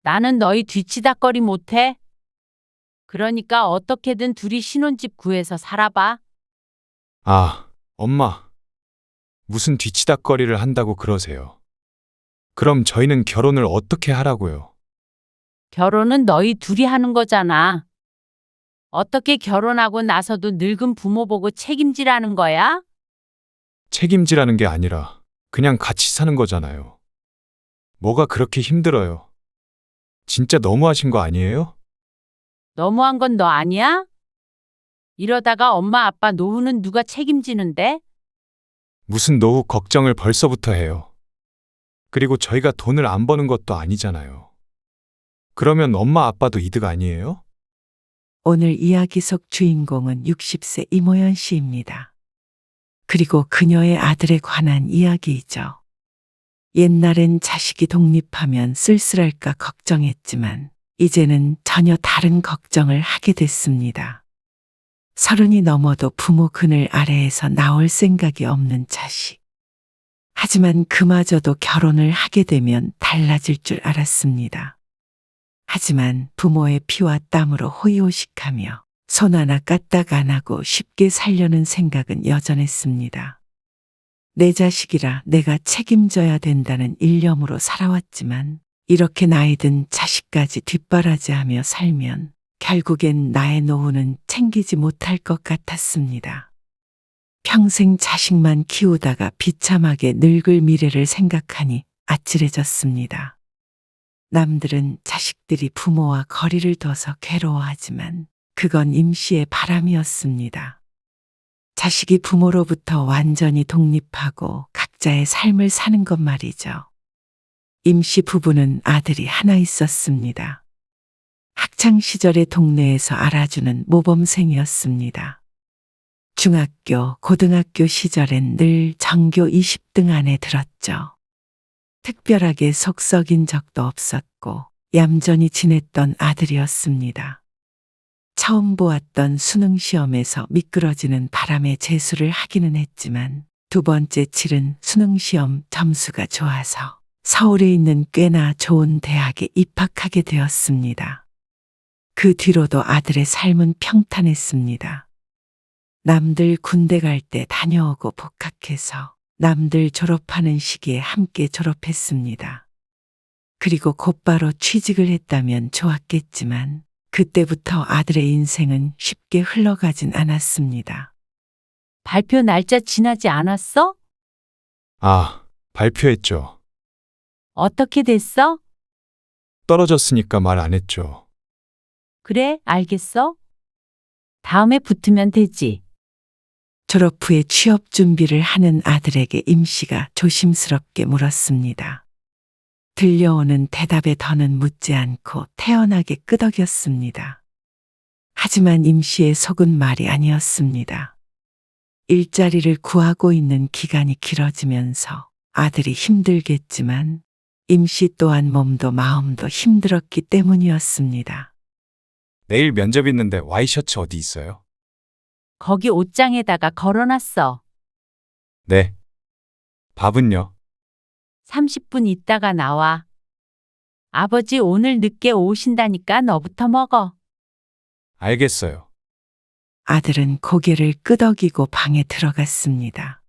나는 너희 뒤치다꺼리 못해. 그러니까 어떻게든 둘이 신혼집 구해서 살아봐. 아, 엄마. 무슨 뒤치다꺼리를 한다고 그러세요. 그럼 저희는 결혼을 어떻게 하라고요? 결혼은 너희 둘이 하는 거잖아. 어떻게 결혼하고 나서도 늙은 부모 보고 책임지라는 거야? 책임지라는 게 아니라 그냥 같이 사는 거잖아요. 뭐가 그렇게 힘들어요? 진짜 너무하신 거 아니에요? 너무한 건 너 아니야? 이러다가 엄마 아빠 노후는 누가 책임지는데? 무슨 노후 걱정을 벌써부터 해요. 그리고 저희가 돈을 안 버는 것도 아니잖아요. 그러면 엄마 아빠도 이득 아니에요? 오늘 이야기 속 주인공은 60세 이모연 씨입니다. 그리고 그녀의 아들에 관한 이야기이죠. 옛날엔 자식이 독립하면 쓸쓸할까 걱정했지만 이제는 전혀 다른 걱정을 하게 됐습니다. 30이 넘어도 부모 그늘 아래에서 나올 생각이 없는 자식. 하지만 그마저도 결혼을 하게 되면 달라질 줄 알았습니다. 하지만 부모의 피와 땀으로 호의호식하며 손 하나 까딱 안 하고 쉽게 살려는 생각은 여전했습니다. 내 자식이라 내가 책임져야 된다는 일념으로 살아왔지만 이렇게 나이든 자식까지 뒷바라지하며 살면 결국엔 나의 노후는 챙기지 못할 것 같았습니다. 평생 자식만 키우다가 비참하게 늙을 미래를 생각하니 아찔해졌습니다. 남들은 자식들이 부모와 거리를 둬서 괴로워하지만 그건 임시의 바람이었습니다. 자식이 부모로부터 완전히 독립하고 각자의 삶을 사는 것 말이죠. 임시 부부는 아들이 하나 있었습니다. 학창 시절의 동네에서 알아주는 모범생이었습니다. 중학교, 고등학교 시절엔 늘 전교 20등 안에 들었죠. 특별하게 속 썩인 적도 없었고 얌전히 지냈던 아들이었습니다. 처음 보았던 수능 시험에서 미끄러지는 바람에 재수를 하기는 했지만 두 번째 치른 수능 시험 점수가 좋아서 서울에 있는 꽤나 좋은 대학에 입학하게 되었습니다. 그 뒤로도 아들의 삶은 평탄했습니다. 남들 군대 갈 때 다녀오고 복학해서 남들 졸업하는 시기에 함께 졸업했습니다. 그리고 곧바로 취직을 했다면 좋았겠지만 그때부터 아들의 인생은 쉽게 흘러가진 않았습니다. 발표 날짜 지나지 않았어? 아, 발표했죠. 어떻게 됐어? 떨어졌으니까 말 안 했죠. 그래, 알겠어. 다음에 붙으면 되지. 졸업 후에 취업 준비를 하는 아들에게 임씨가 조심스럽게 물었습니다. 들려오는 대답에 더는 묻지 않고 태연하게 끄덕였습니다. 하지만 임씨의 속은 말이 아니었습니다. 일자리를 구하고 있는 기간이 길어지면서 아들이 힘들겠지만 임씨 또한 몸도 마음도 힘들었기 때문이었습니다. 내일 면접 있는데 와이셔츠 어디 있어요? 거기 옷장에다가 걸어놨어. 네. 밥은요? 30분 있다가 나와. 아버지 오늘 늦게 오신다니까 너부터 먹어. 알겠어요. 아들은 고개를 끄덕이고 방에 들어갔습니다.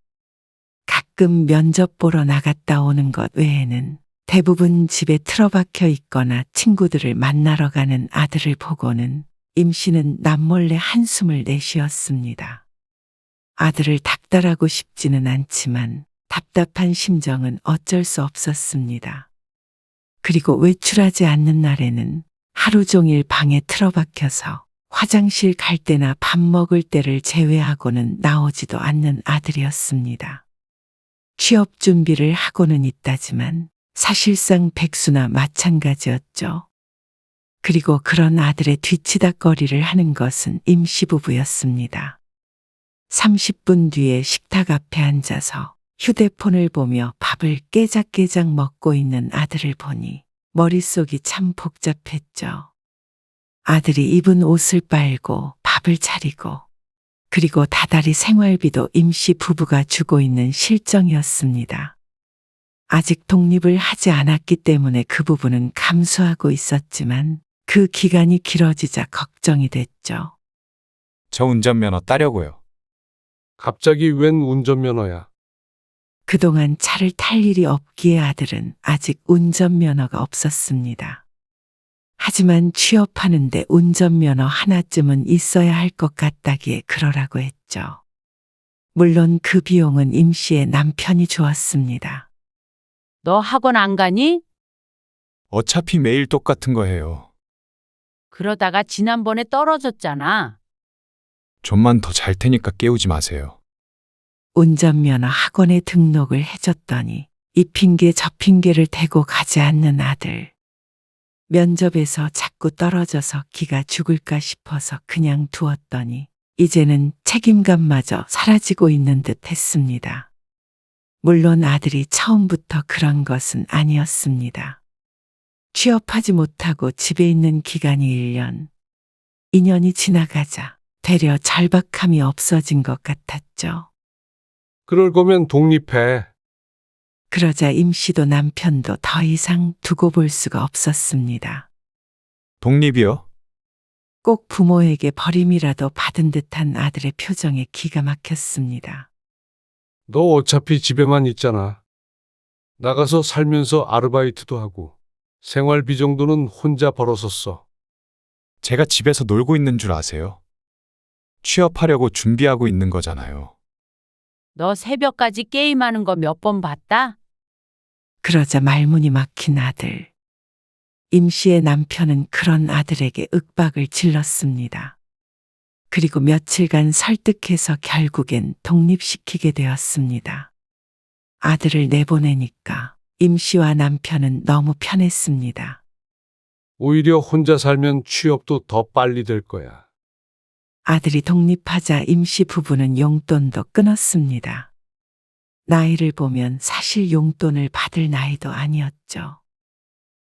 가끔 면접 보러 나갔다 오는 것 외에는 대부분 집에 틀어박혀 있거나 친구들을 만나러 가는 아들을 보고는 임씨는 남몰래 한숨을 내쉬었습니다. 아들을 닥달하고 싶지는 않지만 답답한 심정은 어쩔 수 없었습니다. 그리고 외출하지 않는 날에는 하루 종일 방에 틀어박혀서 화장실 갈 때나 밥 먹을 때를 제외하고는 나오지도 않는 아들이었습니다. 취업 준비를 하고는 있다지만 사실상 백수나 마찬가지였죠. 그리고 그런 아들의 뒤치다꺼리를 하는 것은 임시부부였습니다. 30분 뒤에 식탁 앞에 앉아서 휴대폰을 보며 밥을 깨작깨작 먹고 있는 아들을 보니 머릿속이 참 복잡했죠. 아들이 입은 옷을 빨고 밥을 차리고 그리고 다달이 생활비도 임시 부부가 주고 있는 실정이었습니다. 아직 독립을 하지 않았기 때문에 그 부분은 감수하고 있었지만 그 기간이 길어지자 걱정이 됐죠. 저 운전면허 따려고요. 갑자기 웬 운전면허야? 그동안 차를 탈 일이 없기에 아들은 아직 운전면허가 없었습니다. 하지만 취업하는데 운전면허 하나쯤은 있어야 할 것 같다기에 그러라고 했죠. 물론 그 비용은 임 씨의 남편이 주었습니다. 너 학원 안 가니? 어차피 매일 똑같은 거 해요. 그러다가 지난번에 떨어졌잖아. 좀만 더 잘 테니까 깨우지 마세요. 운전면허 학원에 등록을 해줬더니 이 핑계 저 핑계를 대고 가지 않는 아들. 면접에서 자꾸 떨어져서 기가 죽을까 싶어서 그냥 두었더니 이제는 책임감마저 사라지고 있는 듯 했습니다. 물론 아들이 처음부터 그런 것은 아니었습니다. 취업하지 못하고 집에 있는 기간이 1년. 2년이 지나가자 되려 절박함이 없어진 것 같았죠. 그럴 거면 독립해. 그러자 임 씨도 남편도 더 이상 두고 볼 수가 없었습니다. 독립이요? 꼭 부모에게 버림이라도 받은 듯한 아들의 표정에 기가 막혔습니다. 너 어차피 집에만 있잖아. 나가서 살면서 아르바이트도 하고 생활비 정도는 혼자 벌었었어. 제가 집에서 놀고 있는 줄 아세요? 취업하려고 준비하고 있는 거잖아요. 너 새벽까지 게임하는 거 몇 번 봤다? 그러자 말문이 막힌 아들. 임 씨의 남편은 그런 아들에게 윽박을 질렀습니다. 그리고 며칠간 설득해서 결국엔 독립시키게 되었습니다. 아들을 내보내니까 임 씨와 남편은 너무 편했습니다. 오히려 혼자 살면 취업도 더 빨리 될 거야. 아들이 독립하자 임 씨 부부는 용돈도 끊었습니다. 나이를 보면 사실 용돈을 받을 나이도 아니었죠.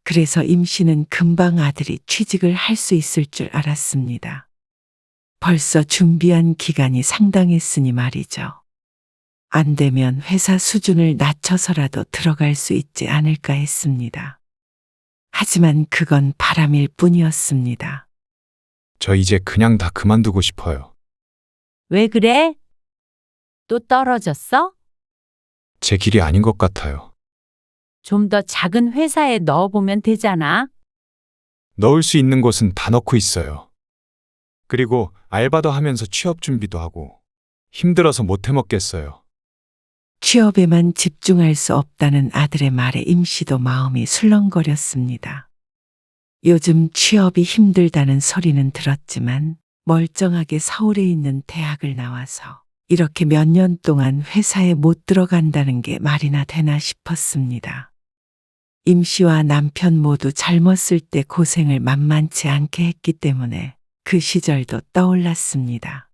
그래서 임 씨는 금방 아들이 취직을 할 수 있을 줄 알았습니다. 벌써 준비한 기간이 상당했으니 말이죠. 안 되면 회사 수준을 낮춰서라도 들어갈 수 있지 않을까 했습니다. 하지만 그건 바람일 뿐이었습니다. 저 이제 그냥 다 그만두고 싶어요. 왜 그래? 또 떨어졌어? 제 길이 아닌 것 같아요. 좀 더 작은 회사에 넣어보면 되잖아. 넣을 수 있는 곳은 다 넣고 있어요. 그리고 알바도 하면서 취업 준비도 하고 힘들어서 못 해먹겠어요. 취업에만 집중할 수 없다는 아들의 말에 임 씨도 마음이 술렁거렸습니다. 요즘 취업이 힘들다는 소리는 들었지만 멀쩡하게 서울에 있는 대학을 나와서 이렇게 몇 년 동안 회사에 못 들어간다는 게 말이나 되나 싶었습니다. 임 씨와 남편 모두 젊었을 때 고생을 만만치 않게 했기 때문에 그 시절도 떠올랐습니다.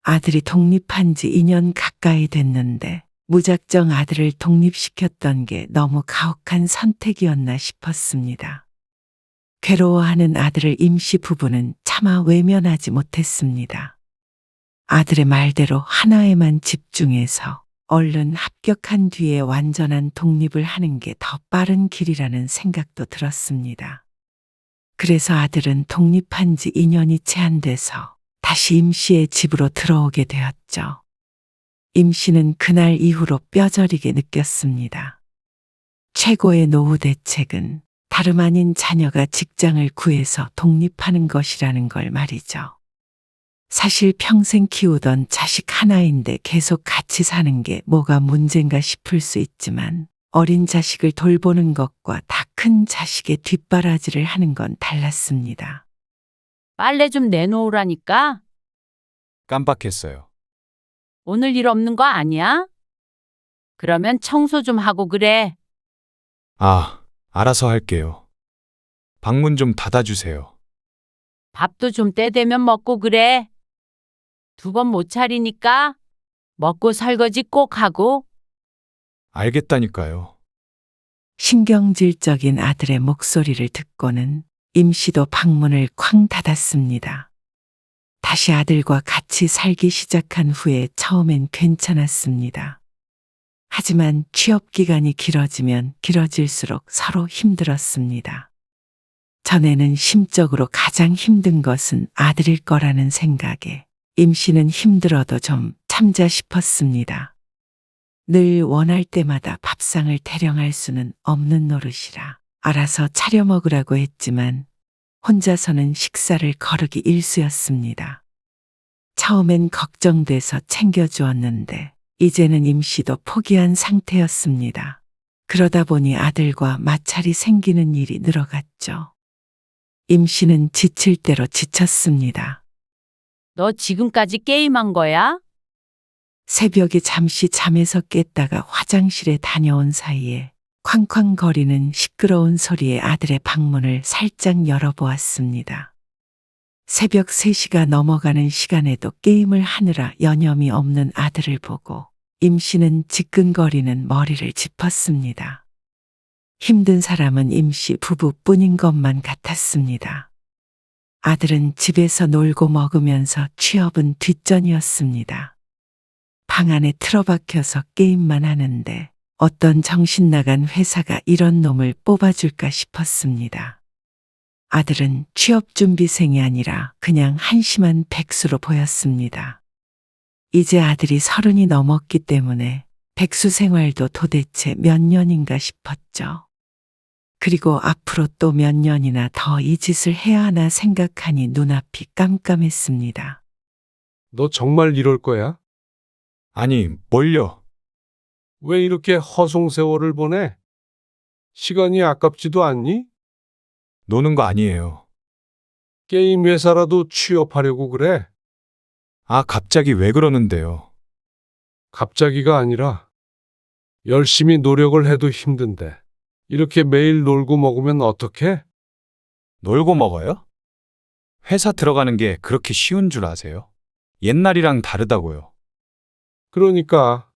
아들이 독립한 지 2년 가까이 됐는데 무작정 아들을 독립시켰던 게 너무 가혹한 선택이었나 싶었습니다. 괴로워하는 아들을 임 씨 부부는 차마 외면하지 못했습니다. 아들의 말대로 하나에만 집중해서 얼른 합격한 뒤에 완전한 독립을 하는 게 더 빠른 길이라는 생각도 들었습니다. 그래서 아들은 독립한 지 2년이 채 안 돼서 다시 임 씨의 집으로 들어오게 되었죠. 임 씨는 그날 이후로 뼈저리게 느꼈습니다. 최고의 노후 대책은 다름 아닌 자녀가 직장을 구해서 독립하는 것이라는 걸 말이죠. 사실 평생 키우던 자식 하나인데 계속 같이 사는 게 뭐가 문제인가 싶을 수 있지만 어린 자식을 돌보는 것과 다 큰 자식의 뒷바라지를 하는 건 달랐습니다. 빨래 좀 내놓으라니까. 깜빡했어요. 오늘 일 없는 거 아니야? 그러면 청소 좀 하고 그래. 아, 알아서 할게요. 방문 좀 닫아주세요. 밥도 좀 때 되면 먹고 그래. 2번 못 차리니까 먹고 설거지 꼭 하고. 알겠다니까요. 신경질적인 아들의 목소리를 듣고는 임 씨도 방문을 쾅 닫았습니다. 다시 아들과 같이 살기 시작한 후에 처음엔 괜찮았습니다. 하지만 취업 기간이 길어지면 길어질수록 서로 힘들었습니다. 전에는 심적으로 가장 힘든 것은 아들일 거라는 생각에 임 씨는 힘들어도 좀 참자 싶었습니다. 늘 원할 때마다 밥상을 태령할 수는 없는 노릇이라 알아서 차려 먹으라고 했지만 혼자서는 식사를 거르기 일쑤였습니다. 처음엔 걱정돼서 챙겨주었는데 이제는 임 씨도 포기한 상태였습니다. 그러다 보니 아들과 마찰이 생기는 일이 늘어갔죠. 임 씨는 지칠 대로 지쳤습니다. 너 지금까지 게임한 거야? 새벽에 잠시 잠에서 깼다가 화장실에 다녀온 사이에 쾅쾅거리는 시끄러운 소리에 아들의 방문을 살짝 열어보았습니다. 새벽 3시가 넘어가는 시간에도 게임을 하느라 여념이 없는 아들을 보고 임 씨는 지끈거리는 머리를 짚었습니다. 힘든 사람은 임 씨 부부뿐인 것만 같았습니다. 아들은 집에서 놀고 먹으면서 취업은 뒷전이었습니다. 방 안에 틀어박혀서 게임만 하는데 어떤 정신 나간 회사가 이런 놈을 뽑아줄까 싶었습니다. 아들은 취업준비생이 아니라 그냥 한심한 백수로 보였습니다. 이제 아들이 30이 넘었기 때문에 백수 생활도 도대체 몇 년인가 싶었죠. 그리고 앞으로 또 몇 년이나 더 이 짓을 해야 하나 생각하니 눈앞이 깜깜했습니다. 너 정말 이럴 거야? 아니, 뭘요? 왜 이렇게 허송세월을 보내? 시간이 아깝지도 않니? 노는 거 아니에요. 게임 회사라도 취업하려고 그래? 아, 갑자기 왜 그러는데요? 갑자기가 아니라 열심히 노력을 해도 힘든데 이렇게 매일 놀고 먹으면 어떡해? 놀고 먹어요? 회사 들어가는 게 그렇게 쉬운 줄 아세요? 옛날이랑 다르다고요. 그러니까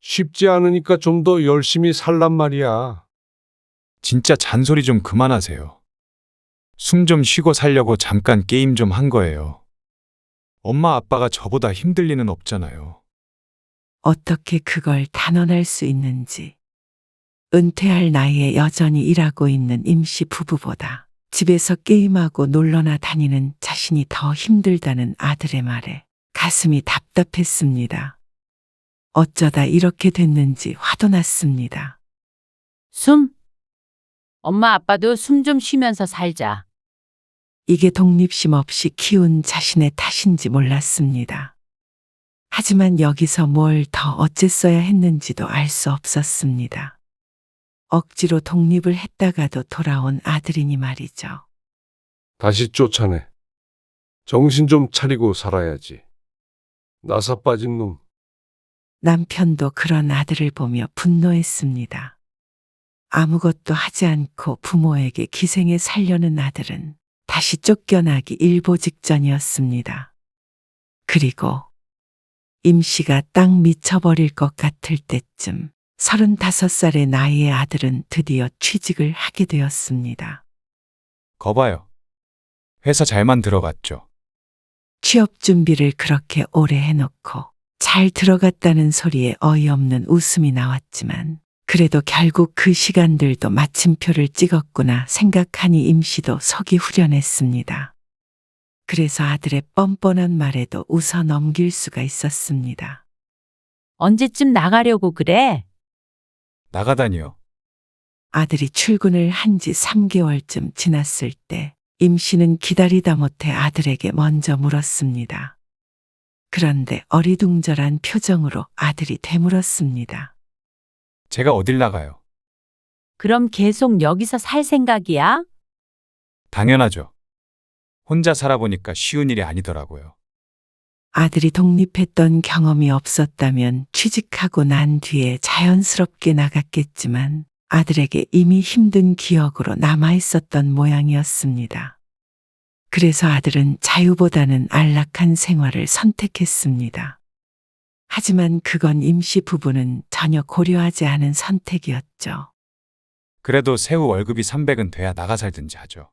쉽지 않으니까 좀 더 열심히 살란 말이야. 진짜 잔소리 좀 그만하세요. 숨 좀 쉬고 살려고 잠깐 게임 좀 한 거예요. 엄마 아빠가 저보다 힘들 리는 없잖아요. 어떻게 그걸 단언할 수 있는지. 은퇴할 나이에 여전히 일하고 있는 임 씨 부부보다 집에서 게임하고 놀러나 다니는 자신이 더 힘들다는 아들의 말에 가슴이 답답했습니다. 어쩌다 이렇게 됐는지 화도 났습니다. 숨? 엄마 아빠도 숨 좀 쉬면서 살자. 이게 독립심 없이 키운 자신의 탓인지 몰랐습니다. 하지만 여기서 뭘 더 어쨌어야 했는지도 알 수 없었습니다. 억지로 독립을 했다가도 돌아온 아들이니 말이죠. 다시 쫓아내. 정신 좀 차리고 살아야지. 나사 빠진 놈. 남편도 그런 아들을 보며 분노했습니다. 아무것도 하지 않고 부모에게 기생해 살려는 아들은 다시 쫓겨나기 일보 직전이었습니다. 그리고 임 씨가 딱 미쳐버릴 것 같을 때쯤 35살의 나이의 아들은 드디어 취직을 하게 되었습니다. 거봐요. 회사 잘만 들어갔죠. 취업 준비를 그렇게 오래 해놓고 잘 들어갔다는 소리에 어이없는 웃음이 나왔지만 그래도 결국 그 시간들도 마침표를 찍었구나 생각하니 임 씨도 속이 후련했습니다. 그래서 아들의 뻔뻔한 말에도 웃어 넘길 수가 있었습니다. 언제쯤 나가려고 그래? 나가다니요. 아들이 출근을 한 지 3개월쯤 지났을 때 임 씨는 기다리다 못해 아들에게 먼저 물었습니다. 그런데 어리둥절한 표정으로 아들이 되물었습니다. 제가 어딜 나가요? 그럼 계속 여기서 살 생각이야? 당연하죠. 혼자 살아보니까 쉬운 일이 아니더라고요. 아들이 독립했던 경험이 없었다면 취직하고 난 뒤에 자연스럽게 나갔겠지만 아들에게 이미 힘든 기억으로 남아있었던 모양이었습니다. 그래서 아들은 자유보다는 안락한 생활을 선택했습니다. 하지만 그건 임 씨 부부는 전혀 고려하지 않은 선택이었죠. 그래도 세후 월급이 300은 돼야 나가 살든지 하죠.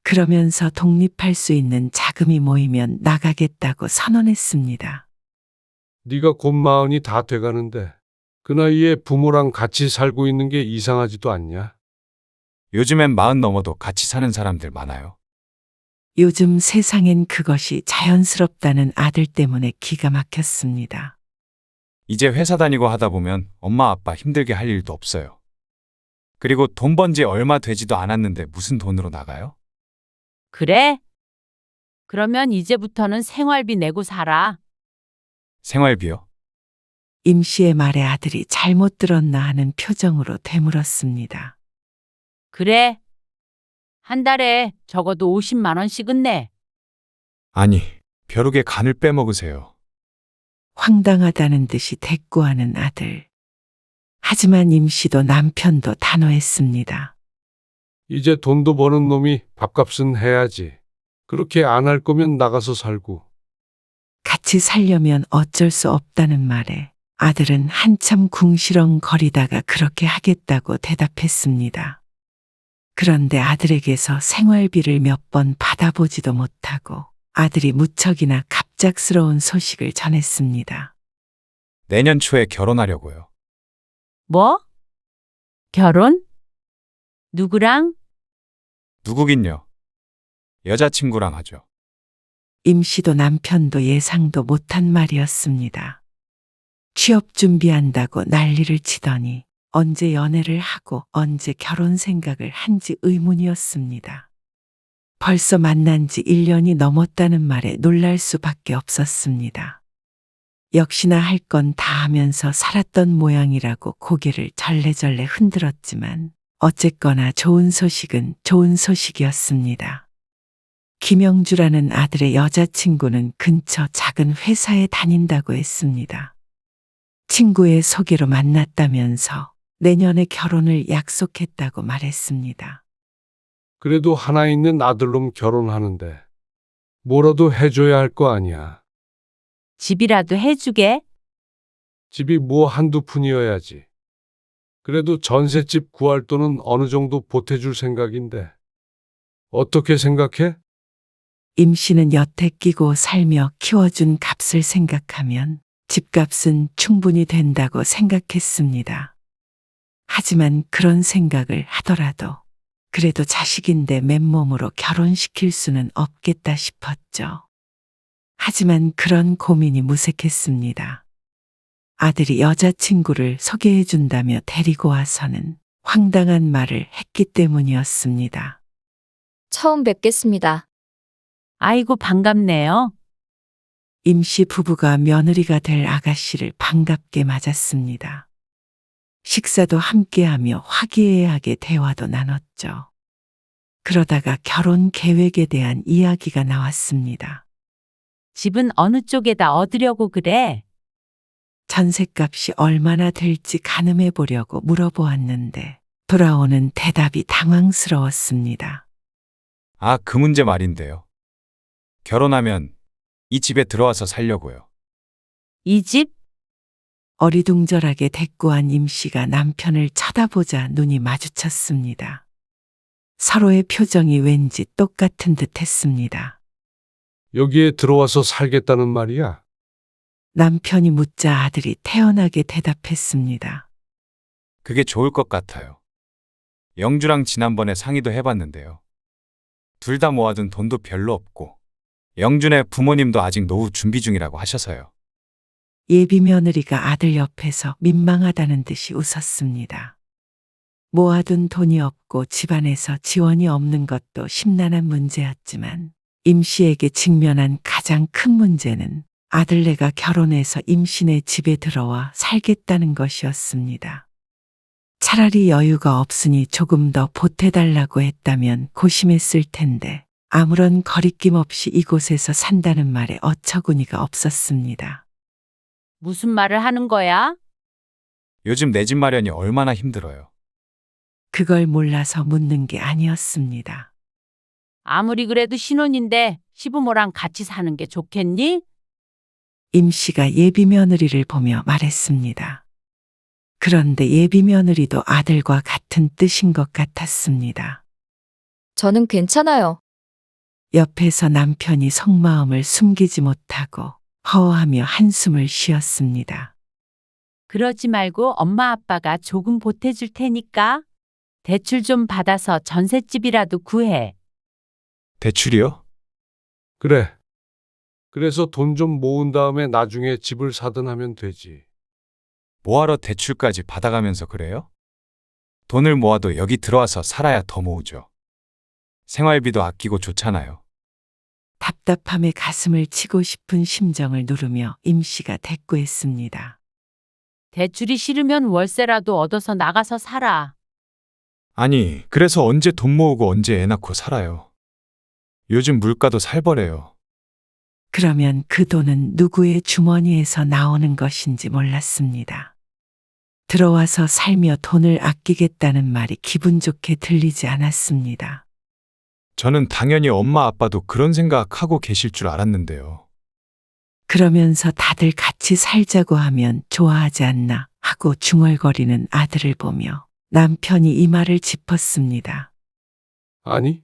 그러면서 독립할 수 있는 자금이 모이면 나가겠다고 선언했습니다. 네가 곧 40이 다 돼가는데 그 나이에 부모랑 같이 살고 있는 게 이상하지도 않냐? 요즘엔 40 넘어도 같이 사는 사람들 많아요. 요즘 세상엔 그것이 자연스럽다는 아들 때문에 기가 막혔습니다. 이제 회사 다니고 하다 보면 엄마 아빠 힘들게 할 일도 없어요. 그리고 돈 번지 얼마 되지도 않았는데 무슨 돈으로 나가요? 그래? 그러면 이제부터는 생활비 내고 살아. 생활비요? 임 씨의 말에 아들이 잘못 들었나 하는 표정으로 되물었습니다. 그래. 한 달에 적어도 50만 원씩은 내. 아니, 벼룩의 간을 빼먹으세요. 황당하다는 듯이 대꾸하는 아들. 하지만 임 씨도 남편도 단호했습니다. 이제 돈도 버는 놈이 밥값은 해야지. 그렇게 안 할 거면 나가서 살고. 같이 살려면 어쩔 수 없다는 말에 아들은 한참 궁시렁거리다가 그렇게 하겠다고 대답했습니다. 그런데 아들에게서 생활비를 몇 번 받아보지도 못하고 아들이 무척이나 갑작스러운 소식을 전했습니다. 내년 초에 결혼하려고요. 뭐? 결혼? 누구랑? 누구긴요. 여자친구랑 하죠. 임 씨도 남편도 예상도 못한 말이었습니다. 취업 준비한다고 난리를 치더니 언제 연애를 하고 언제 결혼 생각을 한지 의문이었습니다. 벌써 만난 지 1년이 넘었다는 말에 놀랄 수밖에 없었습니다. 역시나 할 건 다 하면서 살았던 모양이라고 고개를 절레절레 흔들었지만 어쨌거나 좋은 소식은 좋은 소식이었습니다. 김영주라는 아들의 여자친구는 근처 작은 회사에 다닌다고 했습니다. 친구의 소개로 만났다면서 내년에 결혼을 약속했다고 말했습니다. 그래도 하나 있는 아들놈 결혼하는데 뭐라도 해줘야 할 거 아니야. 집이라도 해주게? 집이 뭐 한두 푼이어야지. 그래도 전셋집 구할 돈은 어느 정도 보태줄 생각인데. 어떻게 생각해? 임 씨는 여태 끼고 살며 키워준 값을 생각하면 집값은 충분히 된다고 생각했습니다. 하지만 그런 생각을 하더라도 그래도 자식인데 맨몸으로 결혼시킬 수는 없겠다 싶었죠. 하지만 그런 고민이 무색했습니다. 아들이 여자친구를 소개해준다며 데리고 와서는 황당한 말을 했기 때문이었습니다. 처음 뵙겠습니다. 아이고 반갑네요. 임 씨 부부가 며느리가 될 아가씨를 반갑게 맞았습니다. 식사도 함께하며 화기애애하게 대화도 나눴죠. 그러다가 결혼 계획에 대한 이야기가 나왔습니다. 집은 어느 쪽에다 얻으려고 그래? 전셋값이 얼마나 될지 가늠해 보려고 물어보았는데 돌아오는 대답이 당황스러웠습니다. 아, 그 문제 말인데요. 결혼하면 이 집에 들어와서 살려고요. 이 집? 어리둥절하게 대꾸한 임 씨가 남편을 쳐다보자 눈이 마주쳤습니다. 서로의 표정이 왠지 똑같은 듯 했습니다. 여기에 들어와서 살겠다는 말이야? 남편이 묻자 아들이 태연하게 대답했습니다. 그게 좋을 것 같아요. 영주랑 지난번에 상의도 해봤는데요. 둘 다 모아둔 돈도 별로 없고 영준의 부모님도 아직 노후 준비 중이라고 하셔서요. 예비 며느리가 아들 옆에서 민망하다는 듯이 웃었습니다. 모아둔 돈이 없고 집안에서 지원이 없는 것도 심란한 문제였지만 임 씨에게 직면한 가장 큰 문제는 아들네가 결혼해서 임신의 집에 들어와 살겠다는 것이었습니다. 차라리 여유가 없으니 조금 더 보태달라고 했다면 고심했을 텐데 아무런 거리낌 없이 이곳에서 산다는 말에 어처구니가 없었습니다. 무슨 말을 하는 거야? 요즘 내 집 마련이 얼마나 힘들어요. 그걸 몰라서 묻는 게 아니었습니다. 아무리 그래도 신혼인데 시부모랑 같이 사는 게 좋겠니? 임 씨가 예비 며느리를 보며 말했습니다. 그런데 예비 며느리도 아들과 같은 뜻인 것 같았습니다. 저는 괜찮아요. 옆에서 남편이 속마음을 숨기지 못하고 허허하며 한숨을 쉬었습니다. 그러지 말고 엄마 아빠가 조금 보태줄 테니까 대출 좀 받아서 전셋집이라도 구해. 대출이요? 그래. 그래서 돈 좀 모은 다음에 나중에 집을 사든 하면 되지. 뭐하러 대출까지 받아가면서 그래요? 돈을 모아도 여기 들어와서 살아야 더 모으죠. 생활비도 아끼고 좋잖아요. 답답함에 가슴을 치고 싶은 심정을 누르며 임씨가 대꾸했습니다. 대출이 싫으면 월세라도 얻어서 나가서 살아. 아니, 그래서 언제 돈 모으고 언제 애 낳고 살아요. 요즘 물가도 살벌해요. 그러면 그 돈은 누구의 주머니에서 나오는 것인지 몰랐습니다. 들어와서 살며 돈을 아끼겠다는 말이 기분 좋게 들리지 않았습니다. 저는 당연히 엄마 아빠도 그런 생각하고 계실 줄 알았는데요. 그러면서 다들 같이 살자고 하면 좋아하지 않나 하고 중얼거리는 아들을 보며 남편이 이 말을 짚었습니다. 아니,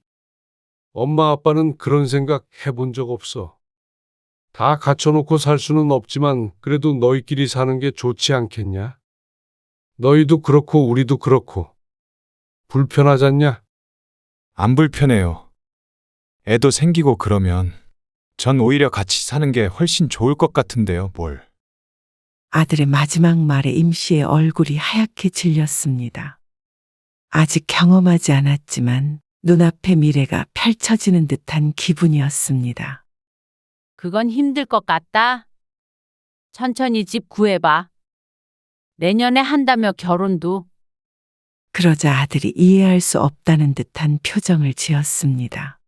엄마 아빠는 그런 생각 해본 적 없어. 다 갖춰놓고 살 수는 없지만 그래도 너희끼리 사는 게 좋지 않겠냐? 너희도 그렇고 우리도 그렇고. 불편하잖냐? 안 불편해요. 애도 생기고 그러면 전 오히려 같이 사는 게 훨씬 좋을 것 같은데요, 뭘. 아들의 마지막 말에 임씨의 얼굴이 하얗게 질렸습니다. 아직 경험하지 않았지만 눈앞의 미래가 펼쳐지는 듯한 기분이었습니다. 그건 힘들 것 같다. 천천히 집 구해봐. 내년에 한다며 결혼도. 그러자 아들이 이해할 수 없다는 듯한 표정을 지었습니다.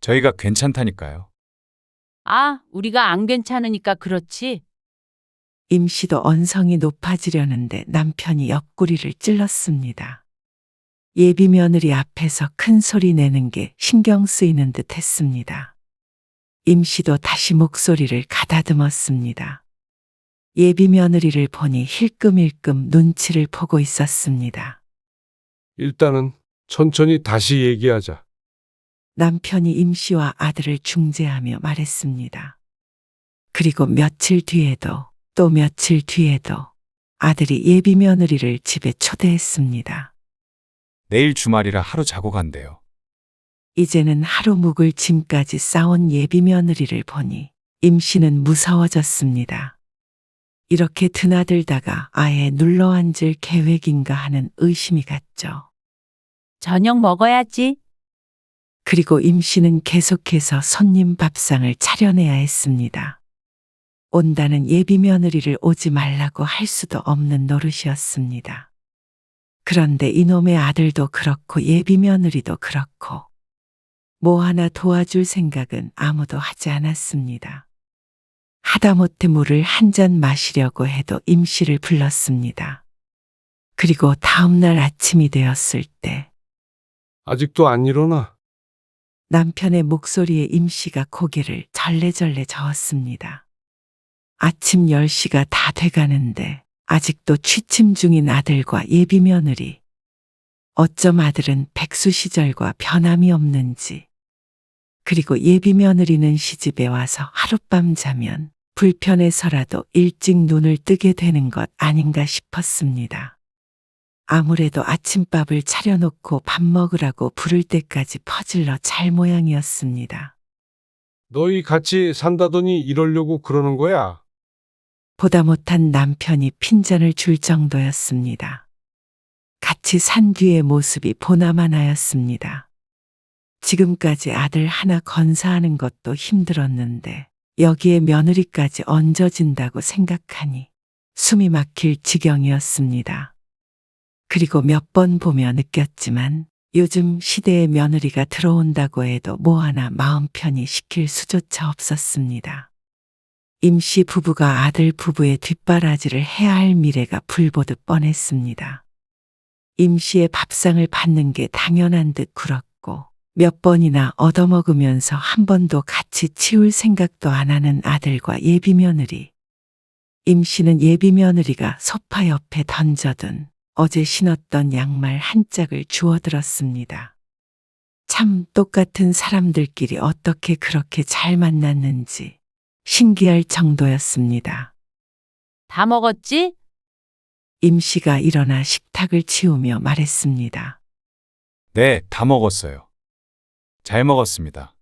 저희가 괜찮다니까요. 아, 우리가 안 괜찮으니까 그렇지. 임씨도 언성이 높아지려는데 남편이 옆구리를 찔렀습니다. 예비 며느리 앞에서 큰 소리 내는 게 신경 쓰이는 듯 했습니다. 임씨도 다시 목소리를 가다듬었습니다. 예비 며느리를 보니 힐끔힐끔 눈치를 보고 있었습니다. 일단은 천천히 다시 얘기하자. 남편이 임씨와 아들을 중재하며 말했습니다. 그리고 며칠 뒤에도 또 며칠 뒤에도 아들이 예비 며느리를 집에 초대했습니다. 내일 주말이라 하루 자고 간대요. 이제는 하루 묵을 짐까지 싸온 예비 며느리를 보니 임씨는 무서워졌습니다. 이렇게 드나들다가 아예 눌러앉을 계획인가 하는 의심이 갔죠. 저녁 먹어야지. 그리고 임씨는 계속해서 손님 밥상을 차려내야 했습니다. 온다는 예비 며느리를 오지 말라고 할 수도 없는 노릇이었습니다. 그런데 이놈의 아들도 그렇고 예비 며느리도 그렇고 뭐 하나 도와줄 생각은 아무도 하지 않았습니다. 하다못해 물을 한 잔 마시려고 해도 임씨를 불렀습니다. 그리고 다음 날 아침이 되었을 때 아직도 안 일어나? 남편의 목소리에 임씨가 고개를 절레절레 저었습니다. 아침 10시가 다 돼가는데 아직도 취침 중인 아들과 예비 며느리. 어쩜 아들은 백수 시절과 변함이 없는지. 그리고 예비 며느리는 시집에 와서 하룻밤 자면 불편해서라도 일찍 눈을 뜨게 되는 것 아닌가 싶었습니다. 아무래도 아침밥을 차려놓고 밥 먹으라고 부를 때까지 퍼질러 잘 모양이었습니다. 너희 같이 산다더니 이러려고 그러는 거야? 보다 못한 남편이 핀잔을 줄 정도였습니다. 같이 산 뒤의 모습이 보나마나였습니다. 지금까지 아들 하나 건사하는 것도 힘들었는데 여기에 며느리까지 얹어진다고 생각하니 숨이 막힐 지경이었습니다. 그리고 몇 번 보며 느꼈지만 요즘 시대에 며느리가 들어온다고 해도 뭐 하나 마음 편히 시킬 수조차 없었습니다. 임씨 부부가 아들 부부의 뒷바라지를 해야 할 미래가 불보듯 뻔했습니다. 임씨의 밥상을 받는 게 당연한 듯 굴었고 몇 번이나 얻어먹으면서 한 번도 같이 치울 생각도 안 하는 아들과 예비 며느리. 임씨는 예비 며느리가 소파 옆에 던져둔 어제 신었던 양말 한 짝을 주워들었습니다. 참 똑같은 사람들끼리 어떻게 그렇게 잘 만났는지 신기할 정도였습니다. 다 먹었지? 임 씨가 일어나 식탁을 치우며 말했습니다. 네, 다 먹었어요. 잘 먹었습니다.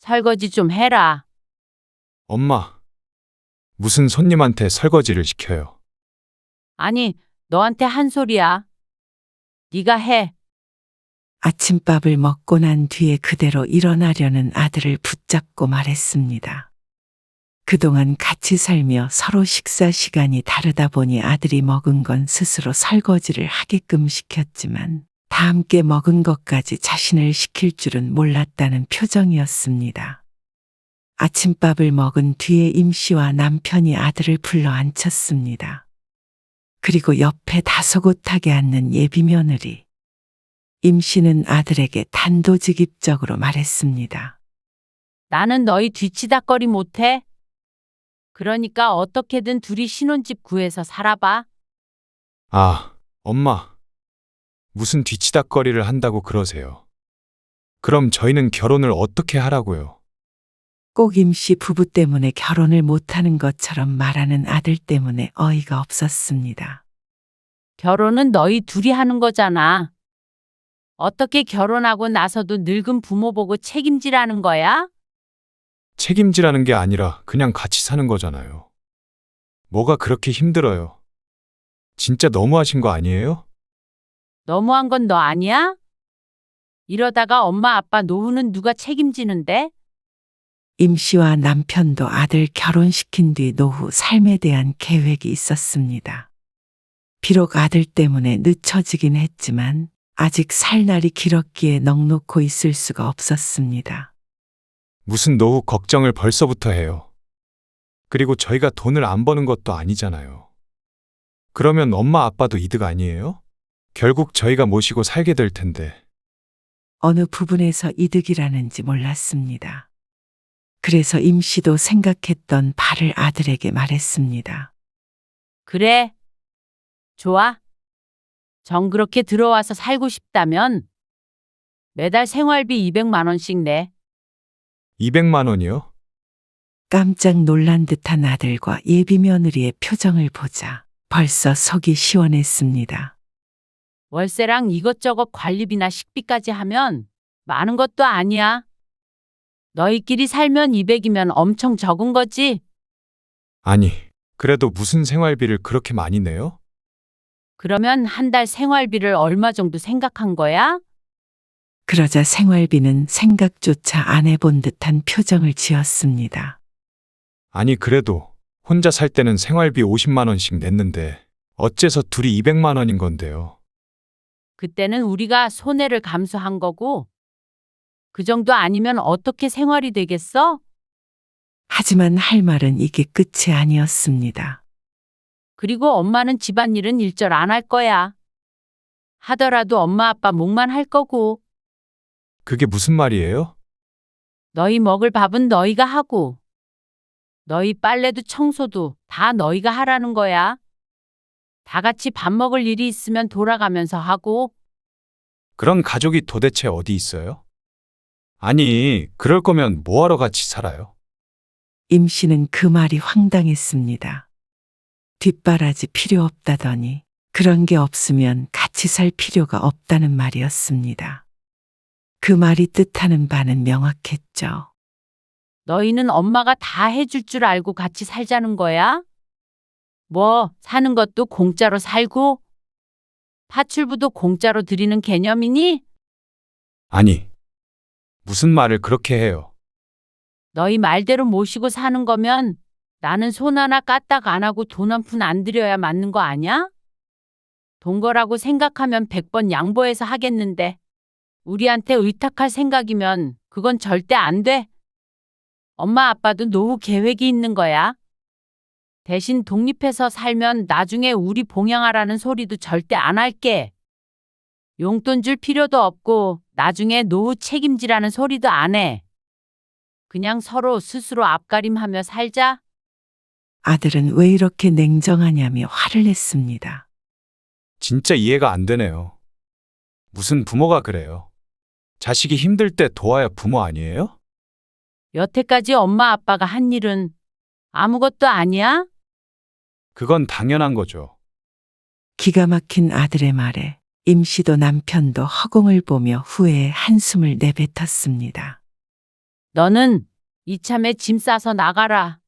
설거지 좀 해라. 엄마, 무슨 손님한테 설거지를 시켜요? 아니, 너한테 한 소리야. 네가 해. 아침밥을 먹고 난 뒤에 그대로 일어나려는 아들을 붙잡고 말했습니다. 그동안 같이 살며 서로 식사 시간이 다르다 보니 아들이 먹은 건 스스로 설거지를 하게끔 시켰지만 다 함께 먹은 것까지 자신을 시킬 줄은 몰랐다는 표정이었습니다. 아침밥을 먹은 뒤에 임 씨와 남편이 아들을 불러 앉혔습니다. 그리고 옆에 다소곳하게 앉는 예비 며느리. 임 씨는 아들에게 단도직입적으로 말했습니다. 나는 너희 뒤치다꺼리 못해. 그러니까 어떻게든 둘이 신혼집 구해서 살아봐. 아, 엄마. 무슨 뒤치다꺼리를 한다고 그러세요? 그럼 저희는 결혼을 어떻게 하라고요? 꼭 임 씨 부부 때문에 결혼을 못하는 것처럼 말하는 아들 때문에 어이가 없었습니다. 결혼은 너희 둘이 하는 거잖아. 어떻게 결혼하고 나서도 늙은 부모 보고 책임지라는 거야? 책임지라는 게 아니라 그냥 같이 사는 거잖아요. 뭐가 그렇게 힘들어요? 진짜 너무하신 거 아니에요? 너무한 건 너 아니야? 이러다가 엄마 아빠 노후는 누가 책임지는데? 임 씨와 남편도 아들 결혼시킨 뒤 노후 삶에 대한 계획이 있었습니다. 비록 아들 때문에 늦춰지긴 했지만 아직 살 날이 길었기에 넉놓고 있을 수가 없었습니다. 무슨 노후 걱정을 벌써부터 해요. 그리고 저희가 돈을 안 버는 것도 아니잖아요. 그러면 엄마 아빠도 이득 아니에요? 결국 저희가 모시고 살게 될 텐데. 어느 부분에서 이득이라는지 몰랐습니다. 그래서 임 씨도 생각했던 바를 아들에게 말했습니다. 그래. 좋아. 정 그렇게 들어와서 살고 싶다면 매달 생활비 200만 원씩 내. 200만 원이요? 깜짝 놀란 듯한 아들과 예비 며느리의 표정을 보자 벌써 속이 시원했습니다. 월세랑 이것저것 관리비나 식비까지 하면 많은 것도 아니야. 너희끼리 살면 200이면 엄청 적은 거지? 아니, 그래도 무슨 생활비를 그렇게 많이 내요? 그러면 한 달 생활비를 얼마 정도 생각한 거야? 그러자 생활비는 생각조차 안 해본 듯한 표정을 지었습니다. 아니, 그래도 혼자 살 때는 생활비 50만 원씩 냈는데 어째서 둘이 200만 원인 건데요? 그때는 우리가 손해를 감수한 거고 그 정도 아니면 어떻게 생활이 되겠어? 하지만 할 말은 이게 끝이 아니었습니다. 그리고 엄마는 집안일은 일절 안 할 거야. 하더라도 엄마 아빠 목만 할 거고 그게 무슨 말이에요? 너희 먹을 밥은 너희가 하고 너희 빨래도 청소도 다 너희가 하라는 거야. 다 같이 밥 먹을 일이 있으면 돌아가면서 하고 그런 가족이 도대체 어디 있어요? 아니, 그럴 거면 뭐하러 같이 살아요? 임 씨는 그 말이 황당했습니다. 뒷바라지 필요 없다더니 그런 게 없으면 같이 살 필요가 없다는 말이었습니다. 그 말이 뜻하는 바는 명확했죠. 너희는 엄마가 다 해줄 줄 알고 같이 살자는 거야? 뭐 사는 것도 공짜로 살고 파출부도 공짜로 드리는 개념이니? 아니, 무슨 말을 그렇게 해요? 너희 말대로 모시고 사는 거면 나는 손 하나 까딱 안 하고 돈 한 푼 안 들여야 맞는 거 아니야? 돈 거라고 생각하면 100번 양보해서 하겠는데 우리한테 의탁할 생각이면 그건 절대 안 돼. 엄마 아빠도 노후 계획이 있는 거야. 대신 독립해서 살면 나중에 우리 봉양하라는 소리도 절대 안 할게. 용돈 줄 필요도 없고 나중에 노후 책임지라는 소리도 안 해. 그냥 서로 스스로 앞가림하며 살자. 아들은 왜 이렇게 냉정하냐며 화를 냈습니다. 진짜 이해가 안 되네요. 무슨 부모가 그래요? 자식이 힘들 때 도와야 부모 아니에요? 여태까지 엄마 아빠가 한 일은 아무것도 아니야? 그건 당연한 거죠. 기가 막힌 아들의 말에 임 씨도 남편도 허공을 보며 후회의 한숨을 내뱉었습니다. 너는 이참에 짐 싸서 나가라.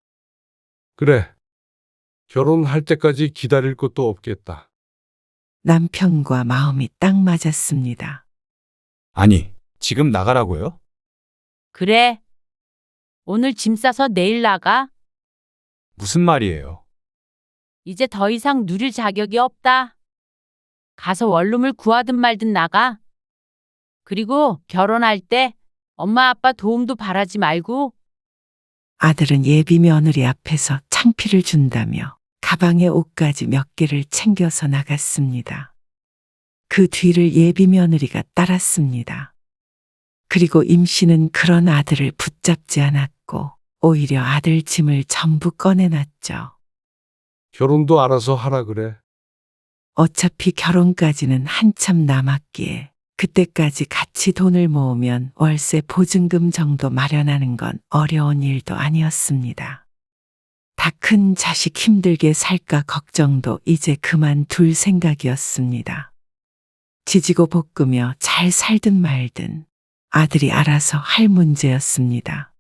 그래. 결혼할 때까지 기다릴 것도 없겠다. 남편과 마음이 딱 맞았습니다. 아니, 지금 나가라고요? 그래. 오늘 짐 싸서 내일 나가. 무슨 말이에요? 이제 더 이상 누릴 자격이 없다. 가서 원룸을 구하든 말든 나가. 그리고 결혼할 때 엄마 아빠 도움도 바라지 말고. 아들은 예비 며느리 앞에서 창피를 준다며 가방에 옷까지 몇 개를 챙겨서 나갔습니다. 그 뒤를 예비 며느리가 따랐습니다. 그리고 임 씨는 그런 아들을 붙잡지 않았고 오히려 아들 짐을 전부 꺼내놨죠. 결혼도 알아서 하라 그래. 어차피 결혼까지는 한참 남았기에 그때까지 같이 돈을 모으면 월세 보증금 정도 마련하는 건 어려운 일도 아니었습니다. 다 큰 자식 힘들게 살까 걱정도 이제 그만 둘 생각이었습니다. 지지고 볶으며 잘 살든 말든 아들이 알아서 할 문제였습니다.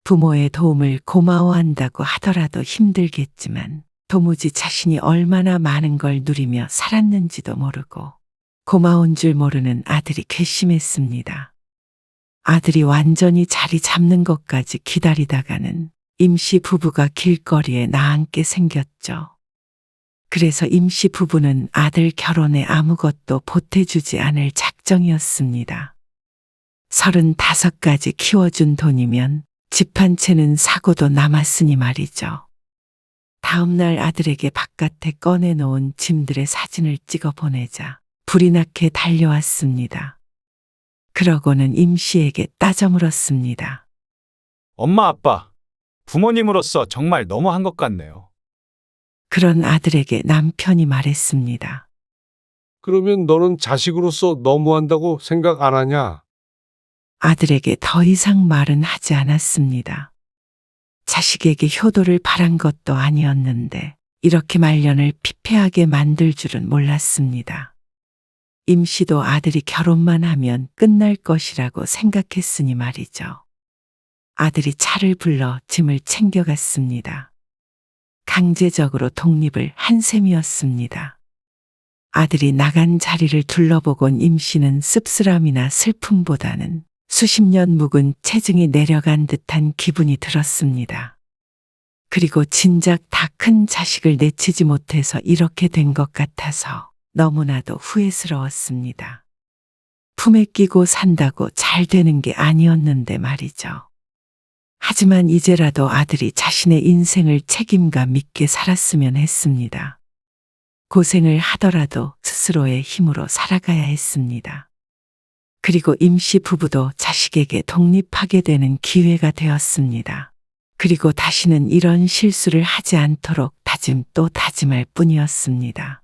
부모의 도움을 고마워한다고 하더라도 힘들겠지만 도무지 자신이 얼마나 많은 걸 누리며 살았는지도 모르고 고마운 줄 모르는 아들이 괘씸했습니다. 아들이 완전히 자리 잡는 것까지 기다리다가는 임씨 부부가 길거리에 나앉게 생겼죠. 그래서 임씨 부부는 아들 결혼에 아무것도 보태주지 않을 작정이었습니다. 35가지 키워준 돈이면 집 한 채는 사고도 남았으니 말이죠. 다음날 아들에게 바깥에 꺼내놓은 짐들의 사진을 찍어 보내자 불이 나게 달려왔습니다. 그러고는 임 씨에게 따져 물었습니다. 엄마, 아빠, 부모님으로서 정말 너무한 것 같네요. 그런 아들에게 남편이 말했습니다. 그러면 너는 자식으로서 너무한다고 생각 안 하냐? 아들에게 더 이상 말은 하지 않았습니다. 자식에게 효도를 바란 것도 아니었는데 이렇게 말년을 피폐하게 만들 줄은 몰랐습니다. 임 씨도 아들이 결혼만 하면 끝날 것이라고 생각했으니 말이죠. 아들이 차를 불러 짐을 챙겨갔습니다. 강제적으로 독립을 한 셈이었습니다. 아들이 나간 자리를 둘러보곤 임 씨는 씁쓸함이나 슬픔보다는 수십 년 묵은 체증이 내려간 듯한 기분이 들었습니다. 그리고 진작 다 큰 자식을 내치지 못해서 이렇게 된 것 같아서 너무나도 후회스러웠습니다. 품에 끼고 산다고 잘 되는 게 아니었는데 말이죠. 하지만 이제라도 아들이 자신의 인생을 책임감 있게 살았으면 했습니다. 고생을 하더라도 스스로의 힘으로 살아가야 했습니다. 그리고 임씨 부부도 자식에게 독립하게 되는 기회가 되었습니다. 그리고 다시는 이런 실수를 하지 않도록 다짐 또 다짐할 뿐이었습니다.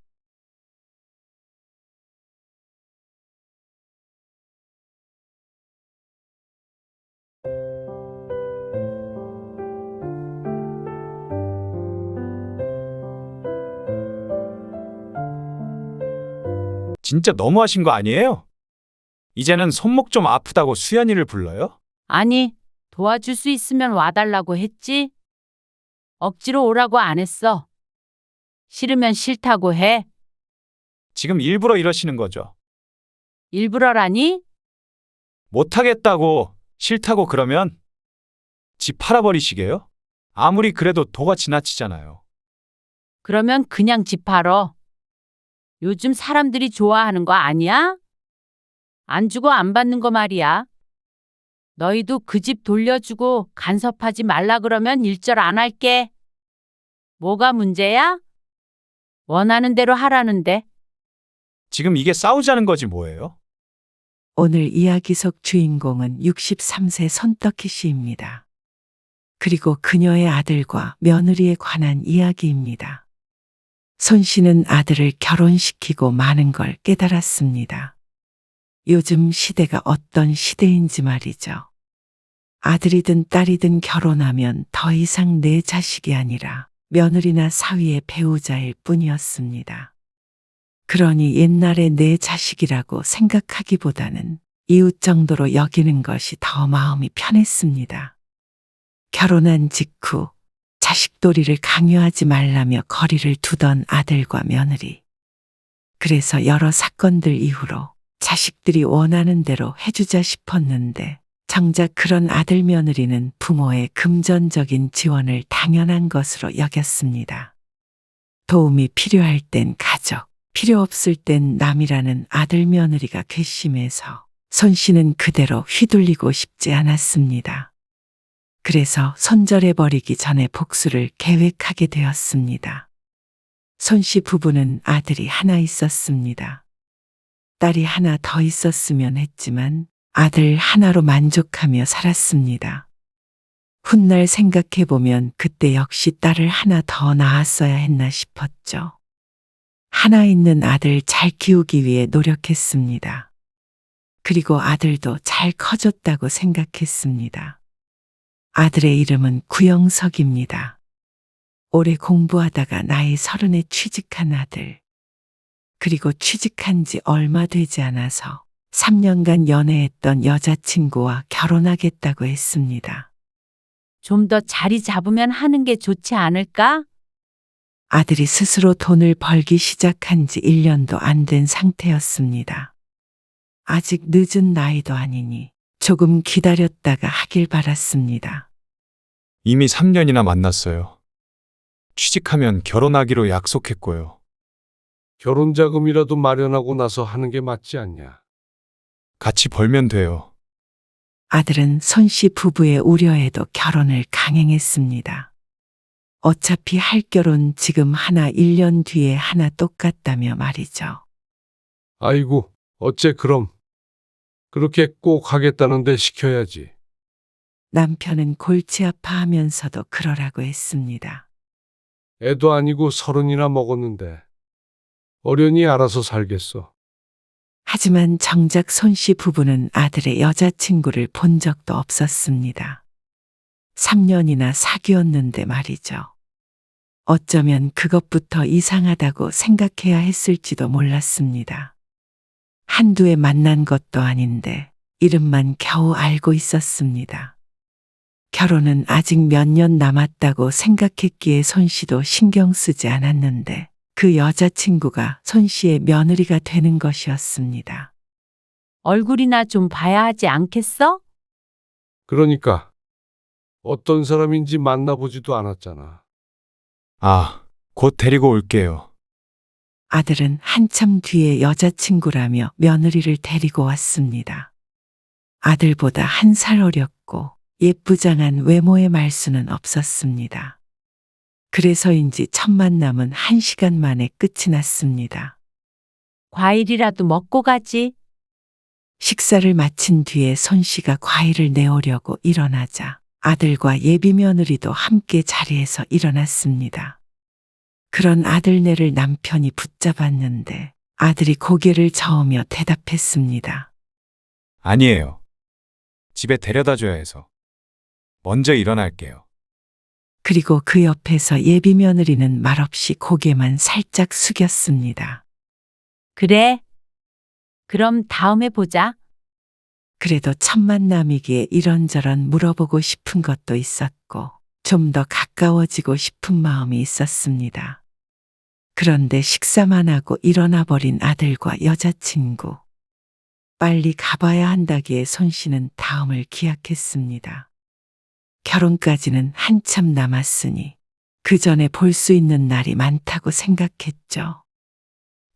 진짜 너무하신 거 아니에요? 이제는 손목 좀 아프다고 수연이를 불러요? 아니, 도와줄 수 있으면 와달라고 했지. 억지로 오라고 안 했어. 싫으면 싫다고 해. 지금 일부러 이러시는 거죠? 일부러라니? 못하겠다고, 싫다고 그러면 집 팔아버리시게요? 아무리 그래도 도가 지나치잖아요. 그러면 그냥 집 팔어. 요즘 사람들이 좋아하는 거 아니야? 안 주고 안 받는 거 말이야. 너희도 그 집 돌려주고 간섭하지 말라 그러면 일절 안 할게. 뭐가 문제야? 원하는 대로 하라는데. 지금 이게 싸우자는 거지 뭐예요? 오늘 이야기 속 주인공은 63세 손떡희 씨입니다. 그리고 그녀의 아들과 며느리에 관한 이야기입니다. 손 씨는 아들을 결혼시키고 많은 걸 깨달았습니다. 요즘 시대가 어떤 시대인지 말이죠. 아들이든 딸이든 결혼하면 더 이상 내 자식이 아니라 며느리나 사위의 배우자일 뿐이었습니다. 그러니 옛날에 내 자식이라고 생각하기보다는 이웃 정도로 여기는 것이 더 마음이 편했습니다. 결혼한 직후 자식돌이를 강요하지 말라며 거리를 두던 아들과 며느리. 그래서 여러 사건들 이후로 자식들이 원하는 대로 해주자 싶었는데 정작 그런 아들 며느리는 부모의 금전적인 지원을 당연한 것으로 여겼습니다. 도움이 필요할 땐 가족, 필요 없을 땐 남이라는 아들 며느리가 괘씸해서 손 씨는 그대로 휘둘리고 싶지 않았습니다. 그래서 손절해버리기 전에 복수를 계획하게 되었습니다. 손 씨 부부는 아들이 하나 있었습니다. 딸이 하나 더 있었으면 했지만 아들 하나로 만족하며 살았습니다. 훗날 생각해보면 그때 역시 딸을 하나 더 낳았어야 했나 싶었죠. 하나 있는 아들 잘 키우기 위해 노력했습니다. 그리고 아들도 잘 커졌다고 생각했습니다. 아들의 이름은 구영석입니다. 올해 공부하다가 나이 30에 취직한 아들. 그리고 취직한 지 얼마 되지 않아서 3년간 연애했던 여자친구와 결혼하겠다고 했습니다. 좀 더 자리 잡으면 하는 게 좋지 않을까? 아들이 스스로 돈을 벌기 시작한 지 1년도 안 된 상태였습니다. 아직 늦은 나이도 아니니 조금 기다렸다가 하길 바랐습니다. 이미 3년이나 만났어요. 취직하면 결혼하기로 약속했고요. 결혼 자금이라도 마련하고 나서 하는 게 맞지 않냐? 같이 벌면 돼요. 아들은 손 씨 부부의 우려에도 결혼을 강행했습니다. 어차피 할 결혼 지금 하나 1년 뒤에 하나 똑같다며 말이죠. 아이고, 어째 그럼. 그렇게 꼭 하겠다는데 시켜야지. 남편은 골치 아파하면서도 그러라고 했습니다. 애도 아니고 30이나 먹었는데. 어련히 알아서 살겠어. 하지만 정작 손 씨 부부는 아들의 여자친구를 본 적도 없었습니다. 3년이나 사귀었는데 말이죠. 어쩌면 그것부터 이상하다고 생각해야 했을지도 몰랐습니다. 한두 해 만난 것도 아닌데 이름만 겨우 알고 있었습니다. 결혼은 아직 몇 년 남았다고 생각했기에 손 씨도 신경 쓰지 않았는데 그 여자친구가 손 씨의 며느리가 되는 것이었습니다. 얼굴이나 좀 봐야 하지 않겠어? 그러니까 어떤 사람인지 만나보지도 않았잖아. 아, 곧 데리고 올게요. 아들은 한참 뒤에 여자친구라며 며느리를 데리고 왔습니다. 아들보다 1살 어렸고 예쁘장한 외모의 말수는 없었습니다. 그래서인지 첫 만남은 1시간 만에 끝이 났습니다. 과일이라도 먹고 가지. 식사를 마친 뒤에 손 씨가 과일을 내오려고 일어나자 아들과 예비 며느리도 함께 자리에서 일어났습니다. 그런 아들네를 남편이 붙잡았는데 아들이 고개를 저으며 대답했습니다. 아니에요. 집에 데려다 줘야 해서. 먼저 일어날게요. 그리고 그 옆에서 예비 며느리는 말없이 고개만 살짝 숙였습니다. 그래. 그럼 다음에 보자. 그래도 첫 만남이기에 이런저런 물어보고 싶은 것도 있었고 좀 더 가까워지고 싶은 마음이 있었습니다. 그런데 식사만 하고 일어나 버린 아들과 여자친구. 빨리 가봐야 한다기에 손 씨는 다음을 기약했습니다. 결혼까지는 한참 남았으니 그 전에 볼 수 있는 날이 많다고 생각했죠.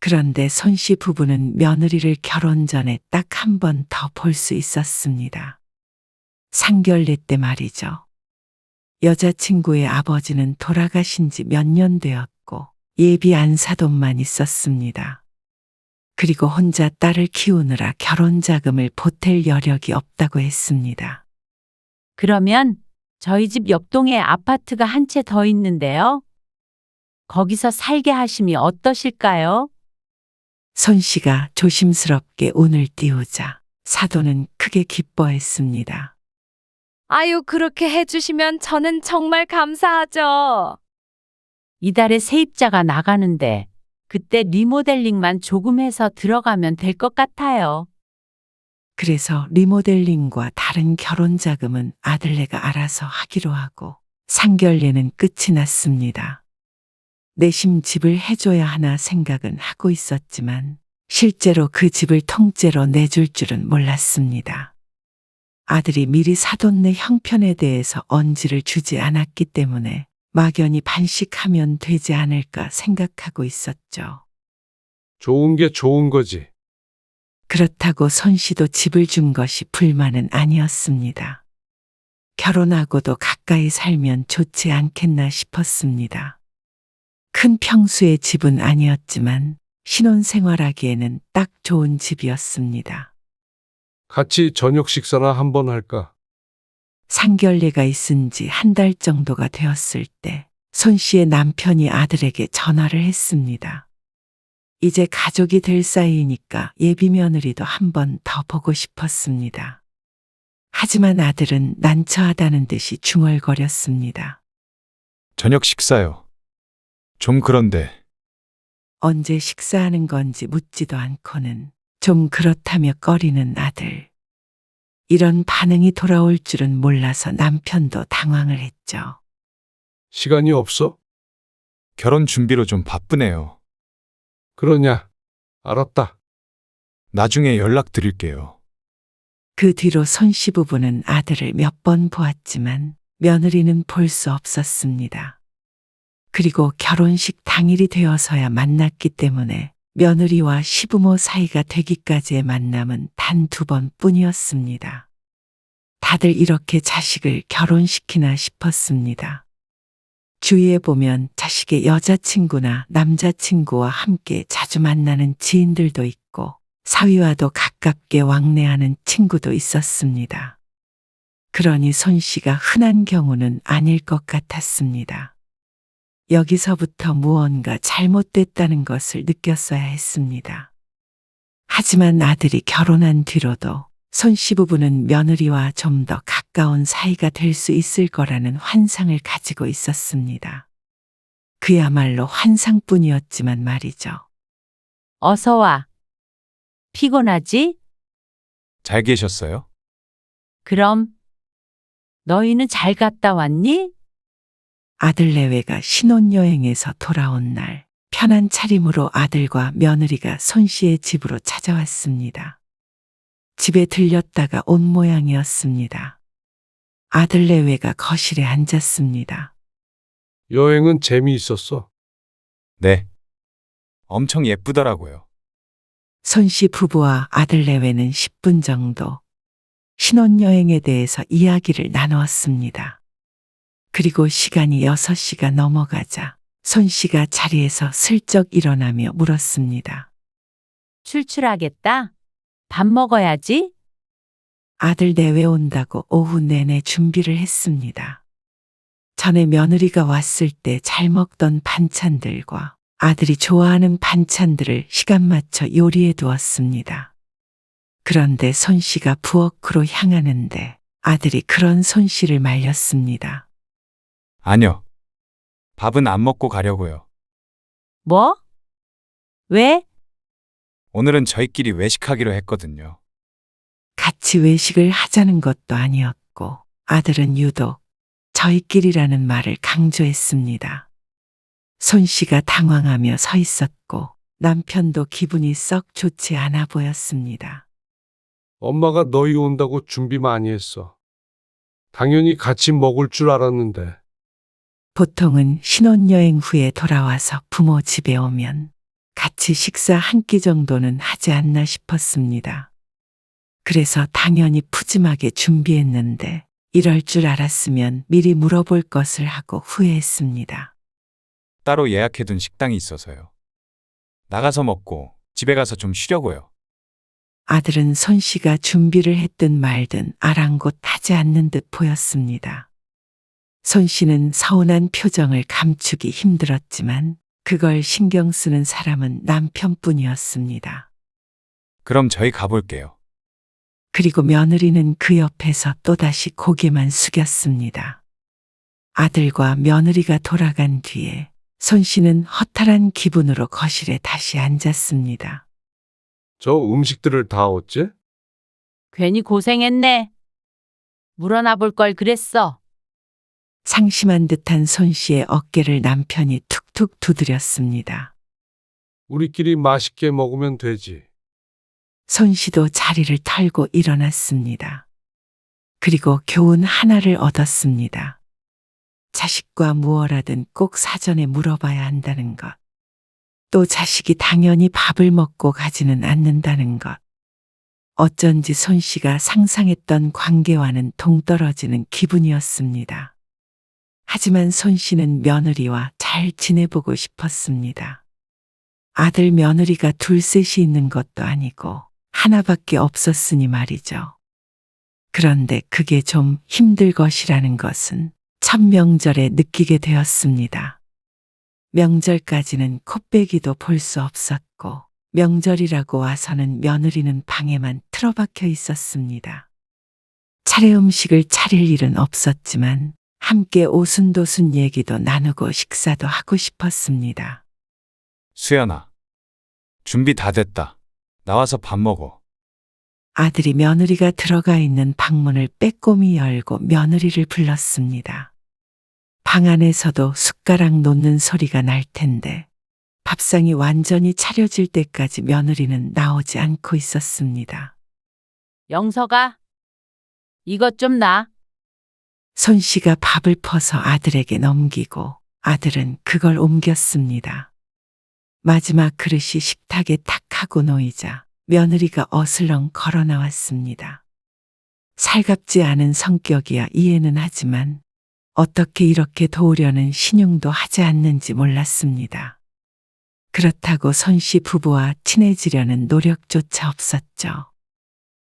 그런데 손 씨 부부는 며느리를 결혼 전에 딱 한 번 더 볼 수 있었습니다. 상견례 때 말이죠. 여자친구의 아버지는 돌아가신 지 몇 년 되었고 예비 안사돈만 있었습니다. 그리고 혼자 딸을 키우느라 결혼 자금을 보탤 여력이 없다고 했습니다. 그러면 저희 집 옆동에 아파트가 한 채 더 있는데요. 거기서 살게 하심이 어떠실까요? 손 씨가 조심스럽게 운을 띄우자 사돈은 크게 기뻐했습니다. 아유, 그렇게 해주시면 저는 정말 감사하죠. 이달에 세입자가 나가는데 그때 리모델링만 조금 해서 들어가면 될 것 같아요. 그래서 리모델링과 다른 결혼 자금은 아들네가 알아서 하기로 하고 상견례는 끝이 났습니다. 내심 집을 해줘야 하나 생각은 하고 있었지만 실제로 그 집을 통째로 내줄 줄은 몰랐습니다. 아들이 미리 사돈 내 형편에 대해서 언지를 주지 않았기 때문에 막연히 반씩하면 되지 않을까 생각하고 있었죠. 좋은 게 좋은 거지. 그렇다고 손 씨도 집을 준 것이 불만은 아니었습니다. 결혼하고도 가까이 살면 좋지 않겠나 싶었습니다. 큰 평수의 집은 아니었지만 신혼생활하기에는 딱 좋은 집이었습니다. 같이 저녁 식사나 한번 할까? 상견례가 있은 지 한 달 정도가 되었을 때 손 씨의 남편이 아들에게 전화를 했습니다. 이제 가족이 될 사이니까 예비 며느리도 한 번 더 보고 싶었습니다. 하지만 아들은 난처하다는 듯이 중얼거렸습니다. 저녁 식사요. 좀 그런데 언제 식사하는 건지 묻지도 않고는 좀 그렇다며 꺼리는 아들. 이런 반응이 돌아올 줄은 몰라서 남편도 당황을 했죠. 시간이 없어? 결혼 준비로 좀 바쁘네요. 그러냐? 알았다. 나중에 연락드릴게요. 그 뒤로 손 씨 부부는 아들을 몇 번 보았지만 며느리는 볼 수 없었습니다. 그리고 결혼식 당일이 되어서야 만났기 때문에 며느리와 시부모 사이가 되기까지의 만남은 단 2번뿐이었습니다. 다들 이렇게 자식을 결혼시키나 싶었습니다. 주위에 보면 자식의 여자친구나 남자친구와 함께 자주 만나는 지인들도 있고 사위와도 가깝게 왕래하는 친구도 있었습니다. 그러니 손 씨가 흔한 경우는 아닐 것 같았습니다. 여기서부터 무언가 잘못됐다는 것을 느꼈어야 했습니다. 하지만 아들이 결혼한 뒤로도 손 씨 부부는 며느리와 좀 더 가까운 사이가 될 수 있을 거라는 환상을 가지고 있었습니다. 그야말로 환상뿐이었지만 말이죠. 어서 와. 피곤하지? 잘 계셨어요? 그럼 너희는 잘 갔다 왔니? 아들 내외가 신혼여행에서 돌아온 날 편한 차림으로 아들과 며느리가 손 씨의 집으로 찾아왔습니다. 집에 들렸다가 온 모양이었습니다. 아들 내외가 거실에 앉았습니다. 여행은 재미있었어. 네. 엄청 예쁘더라고요. 손 씨 부부와 아들 내외는 10분 정도 신혼여행에 대해서 이야기를 나누었습니다. 그리고 시간이 6시가 넘어가자 손 씨가 자리에서 슬쩍 일어나며 물었습니다. 출출하겠다. 밥 먹어야지. 아들 내외 온다고 오후 내내 준비를 했습니다. 전에 며느리가 왔을 때 잘 먹던 반찬들과 아들이 좋아하는 반찬들을 시간 맞춰 요리해 두었습니다. 그런데 손 씨가 부엌으로 향하는데 아들이 그런 손 씨를 말렸습니다. 아니요. 밥은 안 먹고 가려고요. 뭐? 왜? 오늘은 저희끼리 외식하기로 했거든요. 같이 외식을 하자는 것도 아니었고 아들은 유독 저희끼리라는 말을 강조했습니다. 손 씨가 당황하며 서 있었고 남편도 기분이 썩 좋지 않아 보였습니다. 엄마가 너희 온다고 준비 많이 했어. 당연히 같이 먹을 줄 알았는데. 보통은 신혼여행 후에 돌아와서 부모 집에 오면 같이 식사 한 끼 정도는 하지 않나 싶었습니다. 그래서 당연히 푸짐하게 준비했는데 이럴 줄 알았으면 미리 물어볼 것을 하고 후회했습니다. 따로 예약해둔 식당이 있어서요. 나가서 먹고 집에 가서 좀 쉬려고요. 아들은 손 씨가 준비를 했든 말든 아랑곳하지 않는 듯 보였습니다. 손 씨는 서운한 표정을 감추기 힘들었지만 그걸 신경 쓰는 사람은 남편뿐이었습니다. 그럼 저희 가볼게요. 그리고 며느리는 그 옆에서 또다시 고개만 숙였습니다. 아들과 며느리가 돌아간 뒤에 손 씨는 허탈한 기분으로 거실에 다시 앉았습니다. 저 음식들을 다 어째? 괜히 고생했네. 물어나 볼 걸 그랬어. 상심한 듯한 손 씨의 어깨를 남편이 툭툭 두드렸습니다. 우리끼리 맛있게 먹으면 되지. 손 씨도 자리를 털고 일어났습니다. 그리고 교훈 하나를 얻었습니다. 자식과 무엇하든 꼭 사전에 물어봐야 한다는 것. 또 자식이 당연히 밥을 먹고 가지는 않는다는 것. 어쩐지 손 씨가 상상했던 관계와는 동떨어지는 기분이었습니다. 하지만 손 씨는 며느리와 잘 지내보고 싶었습니다. 아들 며느리가 둘셋이 있는 것도 아니고 하나밖에 없었으니 말이죠. 그런데 그게 좀 힘들 것이라는 것은 첫 명절에 느끼게 되었습니다. 명절까지는 코빼기도 볼 수 없었고 명절이라고 와서는 며느리는 방에만 틀어박혀 있었습니다. 차례 음식을 차릴 일은 없었지만 함께 오순도순 얘기도 나누고 식사도 하고 싶었습니다. 수연아, 준비 다 됐다. 나와서 밥 먹어. 아들이 며느리가 들어가 있는 방문을 빼꼼히 열고 며느리를 불렀습니다. 방 안에서도 숟가락 놓는 소리가 날 텐데 밥상이 완전히 차려질 때까지 며느리는 나오지 않고 있었습니다. 영서가 이것 좀 놔. 손 씨가 밥을 퍼서 아들에게 넘기고 아들은 그걸 옮겼습니다. 마지막 그릇이 식탁에 탁 하고 놓이자 며느리가 어슬렁 걸어 나왔습니다. 살갑지 않은 성격이야 이해는 하지만 어떻게 이렇게 도우려는 신용도 하지 않는지 몰랐습니다. 그렇다고 손 씨 부부와 친해지려는 노력조차 없었죠.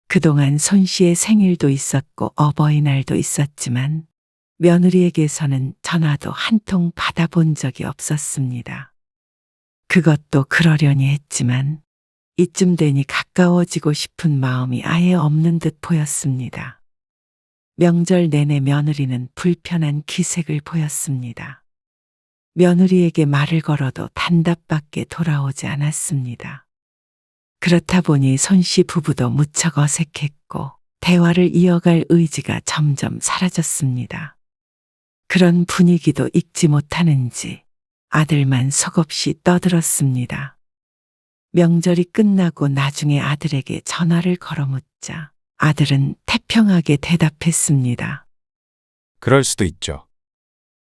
그동안 손 씨의 생일도 있었고 어버이날도 있었지만 며느리에게서는 전화도 한 통 받아본 적이 없었습니다. 그것도 그러려니 했지만 이쯤 되니 가까워지고 싶은 마음이 아예 없는 듯 보였습니다. 명절 내내 며느리는 불편한 기색을 보였습니다. 며느리에게 말을 걸어도 단답밖에 돌아오지 않았습니다. 그렇다 보니 손 씨 부부도 무척 어색했고 대화를 이어갈 의지가 점점 사라졌습니다. 그런 분위기도 읽지 못하는지 아들만 속없이 떠들었습니다. 명절이 끝나고 나중에 아들에게 전화를 걸어 묻자 아들은 태평하게 대답했습니다. 그럴 수도 있죠.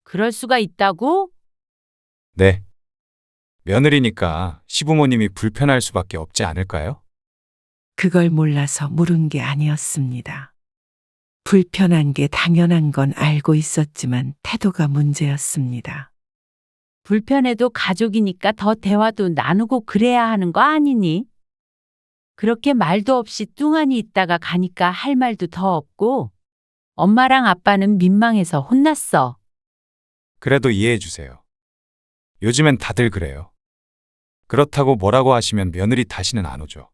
그럴 수가 있다고? 네. 며느리니까 시부모님이 불편할 수밖에 없지 않을까요? 그걸 몰라서 물은 게 아니었습니다. 불편한 게 당연한 건 알고 있었지만 태도가 문제였습니다. 불편해도 가족이니까 더 대화도 나누고 그래야 하는 거 아니니? 그렇게 말도 없이 뚱하니 있다가 가니까 할 말도 더 없고 엄마랑 아빠는 민망해서 혼났어. 그래도 이해해 주세요. 요즘엔 다들 그래요. 그렇다고 뭐라고 하시면 며느리 다시는 안 오죠.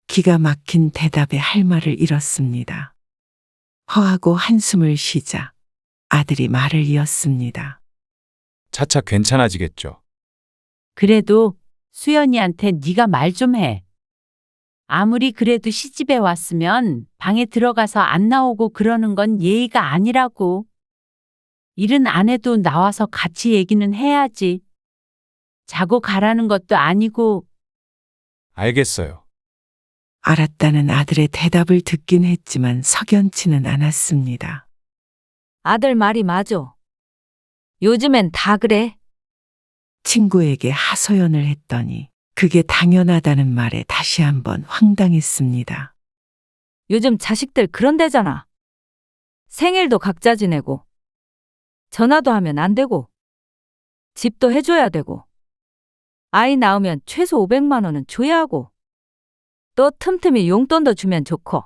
기가 막힌 대답에 할 말을 잃었습니다. 허하고 한숨을 쉬자 아들이 말을 이었습니다. 차차 괜찮아지겠죠. 그래도 수연이한테 네가 말 좀 해. 아무리 그래도 시집에 왔으면 방에 들어가서 안 나오고 그러는 건 예의가 아니라고. 일은 안 해도 나와서 같이 얘기는 해야지. 자고 가라는 것도 아니고. 알겠어요. 알았다는 아들의 대답을 듣긴 했지만 석연치는 않았습니다. 아들 말이 맞아. 요즘엔 다 그래. 친구에게 하소연을 했더니 그게 당연하다는 말에 다시 한번 황당했습니다. 요즘 자식들 그런데잖아. 생일도 각자 지내고, 전화도 하면 안 되고, 집도 해줘야 되고, 아이 낳으면 최소 500만 원은 줘야 하고, 또 틈틈이 용돈도 주면 좋고.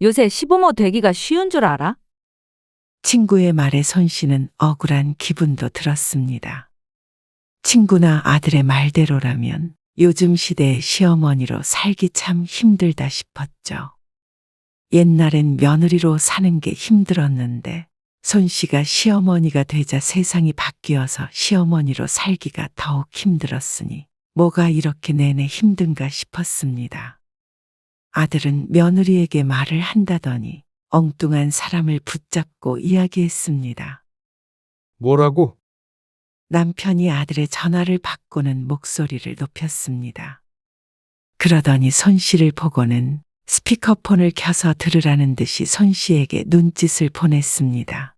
요새 시부모 되기가 쉬운 줄 알아? 친구의 말에 손 씨는 억울한 기분도 들었습니다. 친구나 아들의 말대로라면 요즘 시대의 시어머니로 살기 참 힘들다 싶었죠. 옛날엔 며느리로 사는 게 힘들었는데 손 씨가 시어머니가 되자 세상이 바뀌어서 시어머니로 살기가 더욱 힘들었으니 뭐가 이렇게 내내 힘든가 싶었습니다. 아들은 며느리에게 말을 한다더니 엉뚱한 사람을 붙잡고 이야기했습니다. 뭐라고? 남편이 아들의 전화를 받고는 목소리를 높였습니다. 그러더니 손 씨를 보고는 스피커폰을 켜서 들으라는 듯이 손 씨에게 눈짓을 보냈습니다.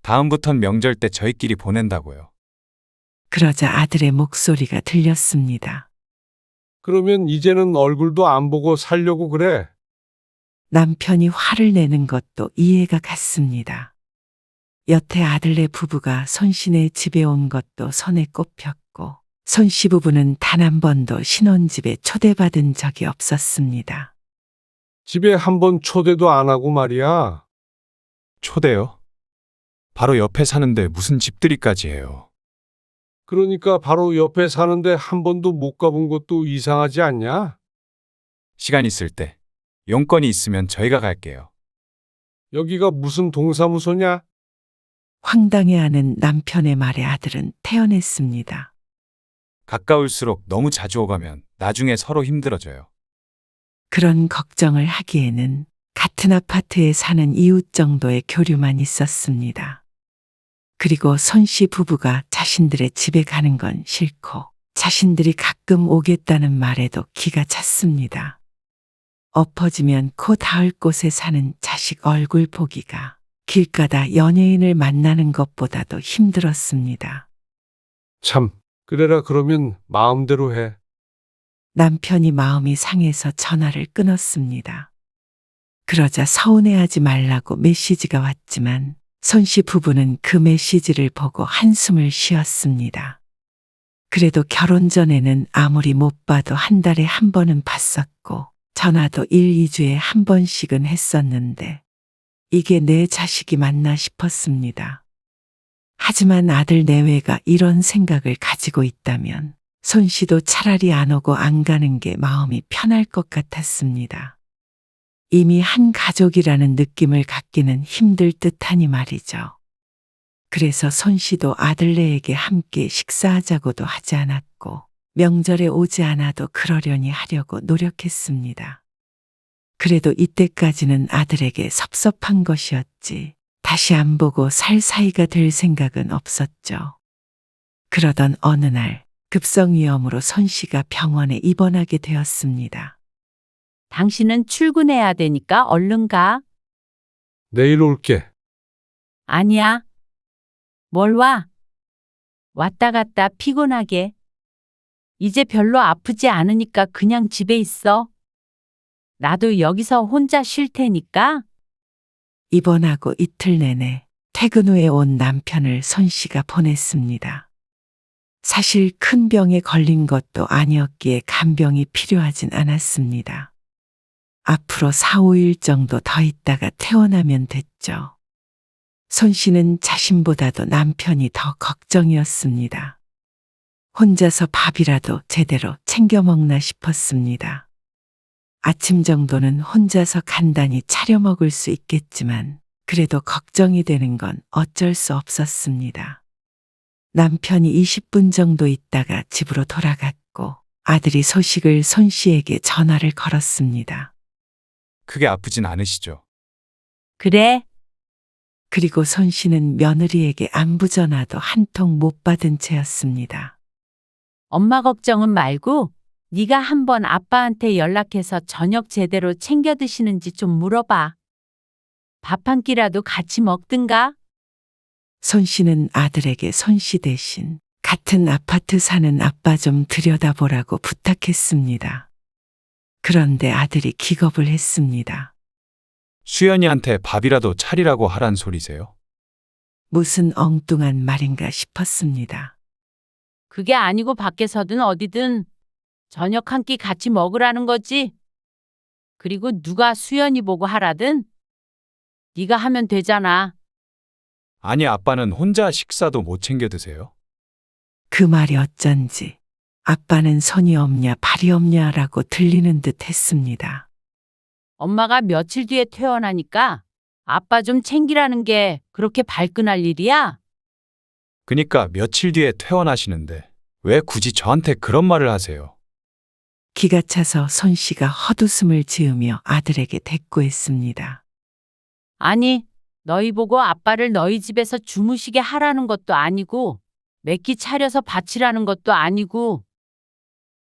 다음부턴 명절 때 저희끼리 보낸다고요. 그러자 아들의 목소리가 들렸습니다. 그러면 이제는 얼굴도 안 보고 살려고 그래? 남편이 화를 내는 것도 이해가 갔습니다. 여태 아들네 부부가 손씨네 집에 온 것도 손에 꼽혔고 손씨 부부는 단 한 번도 신혼집에 초대받은 적이 없었습니다. 집에 한 번 초대도 안 하고 말이야. 초대요? 바로 옆에 사는데 무슨 집들이까지 해요. 그러니까 바로 옆에 사는데 한 번도 못 가본 것도 이상하지 않냐? 시간 있을 때 용건이 있으면 저희가 갈게요. 여기가 무슨 동사무소냐? 황당해하는 남편의 말에 아들은 태어냈습니다. 가까울수록 너무 자주 오가면 나중에 서로 힘들어져요. 그런 걱정을 하기에는 같은 아파트에 사는 이웃 정도의 교류만 있었습니다. 그리고 손씨 부부가 자신들의 집에 가는 건 싫고 자신들이 가끔 오겠다는 말에도 기가 찼습니다. 엎어지면 코 닿을 곳에 사는 자식 얼굴 보기가 길가다 연예인을 만나는 것보다도 힘들었습니다. 참, 그래라 그러면 마음대로 해. 남편이 마음이 상해서 전화를 끊었습니다. 그러자 서운해하지 말라고 메시지가 왔지만 손씨 부부는 그 메시지를 보고 한숨을 쉬었습니다. 그래도 결혼 전에는 아무리 못 봐도 한 달에 한 번은 봤었고 전화도 1, 2주에 한 번씩은 했었는데 이게 내 자식이 맞나 싶었습니다. 하지만 아들 내외가 이런 생각을 가지고 있다면 손 씨도 차라리 안 오고 안 가는 게 마음이 편할 것 같았습니다. 이미 한 가족이라는 느낌을 갖기는 힘들 듯하니 말이죠. 그래서 손 씨도 아들네에게 함께 식사하자고도 하지 않았고 명절에 오지 않아도 그러려니 하려고 노력했습니다. 그래도 이때까지는 아들에게 섭섭한 것이었지 다시 안 보고 살 사이가 될 생각은 없었죠. 그러던 어느 날 급성위험으로 손 씨가 병원에 입원하게 되었습니다. 당신은 출근해야 되니까 얼른 가. 내일 올게. 아니야. 뭘 와? 왔다 갔다 피곤하게. 이제 별로 아프지 않으니까 그냥 집에 있어. 나도 여기서 혼자 쉴 테니까. 입원하고 이틀 내내 퇴근 후에 온 남편을 손 씨가 보냈습니다. 사실 큰 병에 걸린 것도 아니었기에 간병이 필요하진 않았습니다. 앞으로 4, 5일 정도 더 있다가 퇴원하면 됐죠. 손 씨는 자신보다도 남편이 더 걱정이었습니다. 혼자서 밥이라도 제대로 챙겨 먹나 싶었습니다. 아침 정도는 혼자서 간단히 차려 먹을 수 있겠지만 그래도 걱정이 되는 건 어쩔 수 없었습니다. 남편이 20분 정도 있다가 집으로 돌아갔고 아들이 소식을 손 씨에게 전화를 걸었습니다. 크게 아프진 않으시죠? 그래. 그리고 손 씨는 며느리에게 안부 전화도 한 통 못 받은 채였습니다. 엄마 걱정은 말고 네가 한번 아빠한테 연락해서 저녁 제대로 챙겨 드시는지 좀 물어봐. 밥 한 끼라도 같이 먹든가. 손 씨는 아들에게 손 씨 대신 같은 아파트 사는 아빠 좀 들여다보라고 부탁했습니다. 그런데 아들이 기겁을 했습니다. 수연이한테 밥이라도 차리라고 하란 소리세요? 무슨 엉뚱한 말인가 싶었습니다. 그게 아니고 밖에서든 어디든 저녁 한 끼 같이 먹으라는 거지. 그리고 누가 수연이 보고 하라든 네가 하면 되잖아. 아니, 아빠는 혼자 식사도 못 챙겨 드세요? 그 말이 어쩐지 아빠는 손이 없냐 발이 없냐라고 들리는 듯 했습니다. 엄마가 며칠 뒤에 퇴원하니까 아빠 좀 챙기라는 게 그렇게 발끈할 일이야? 그니까 며칠 뒤에 퇴원하시는데 왜 굳이 저한테 그런 말을 하세요? 기가 차서 손 씨가 헛웃음을 지으며 아들에게 대꾸했습니다. 아니, 너희 보고 아빠를 너희 집에서 주무시게 하라는 것도 아니고, 몇 끼 차려서 바치라는 것도 아니고,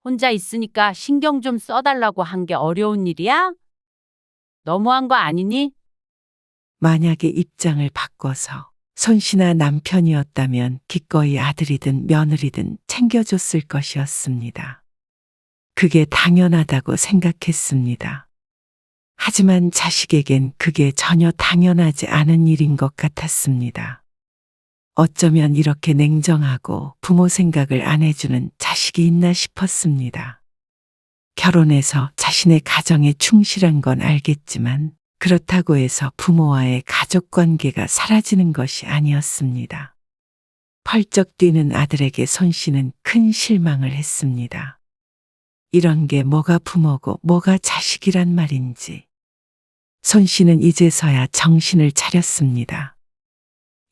혼자 있으니까 신경 좀 써달라고 한 게 어려운 일이야? 너무한 거 아니니? 만약에 입장을 바꿔서 손 씨나 남편이었다면 기꺼이 아들이든 며느리든 챙겨줬을 것이었습니다. 그게 당연하다고 생각했습니다. 하지만 자식에겐 그게 전혀 당연하지 않은 일인 것 같았습니다. 어쩌면 이렇게 냉정하고 부모 생각을 안 해주는 자식이 있나 싶었습니다. 결혼해서 자신의 가정에 충실한 건 알겠지만 그렇다고 해서 부모와의 가족 관계가 사라지는 것이 아니었습니다. 펄쩍 뛰는 아들에게 손 씨는 큰 실망을 했습니다. 이런 게 뭐가 부모고 뭐가 자식이란 말인지. 손 씨는 이제서야 정신을 차렸습니다.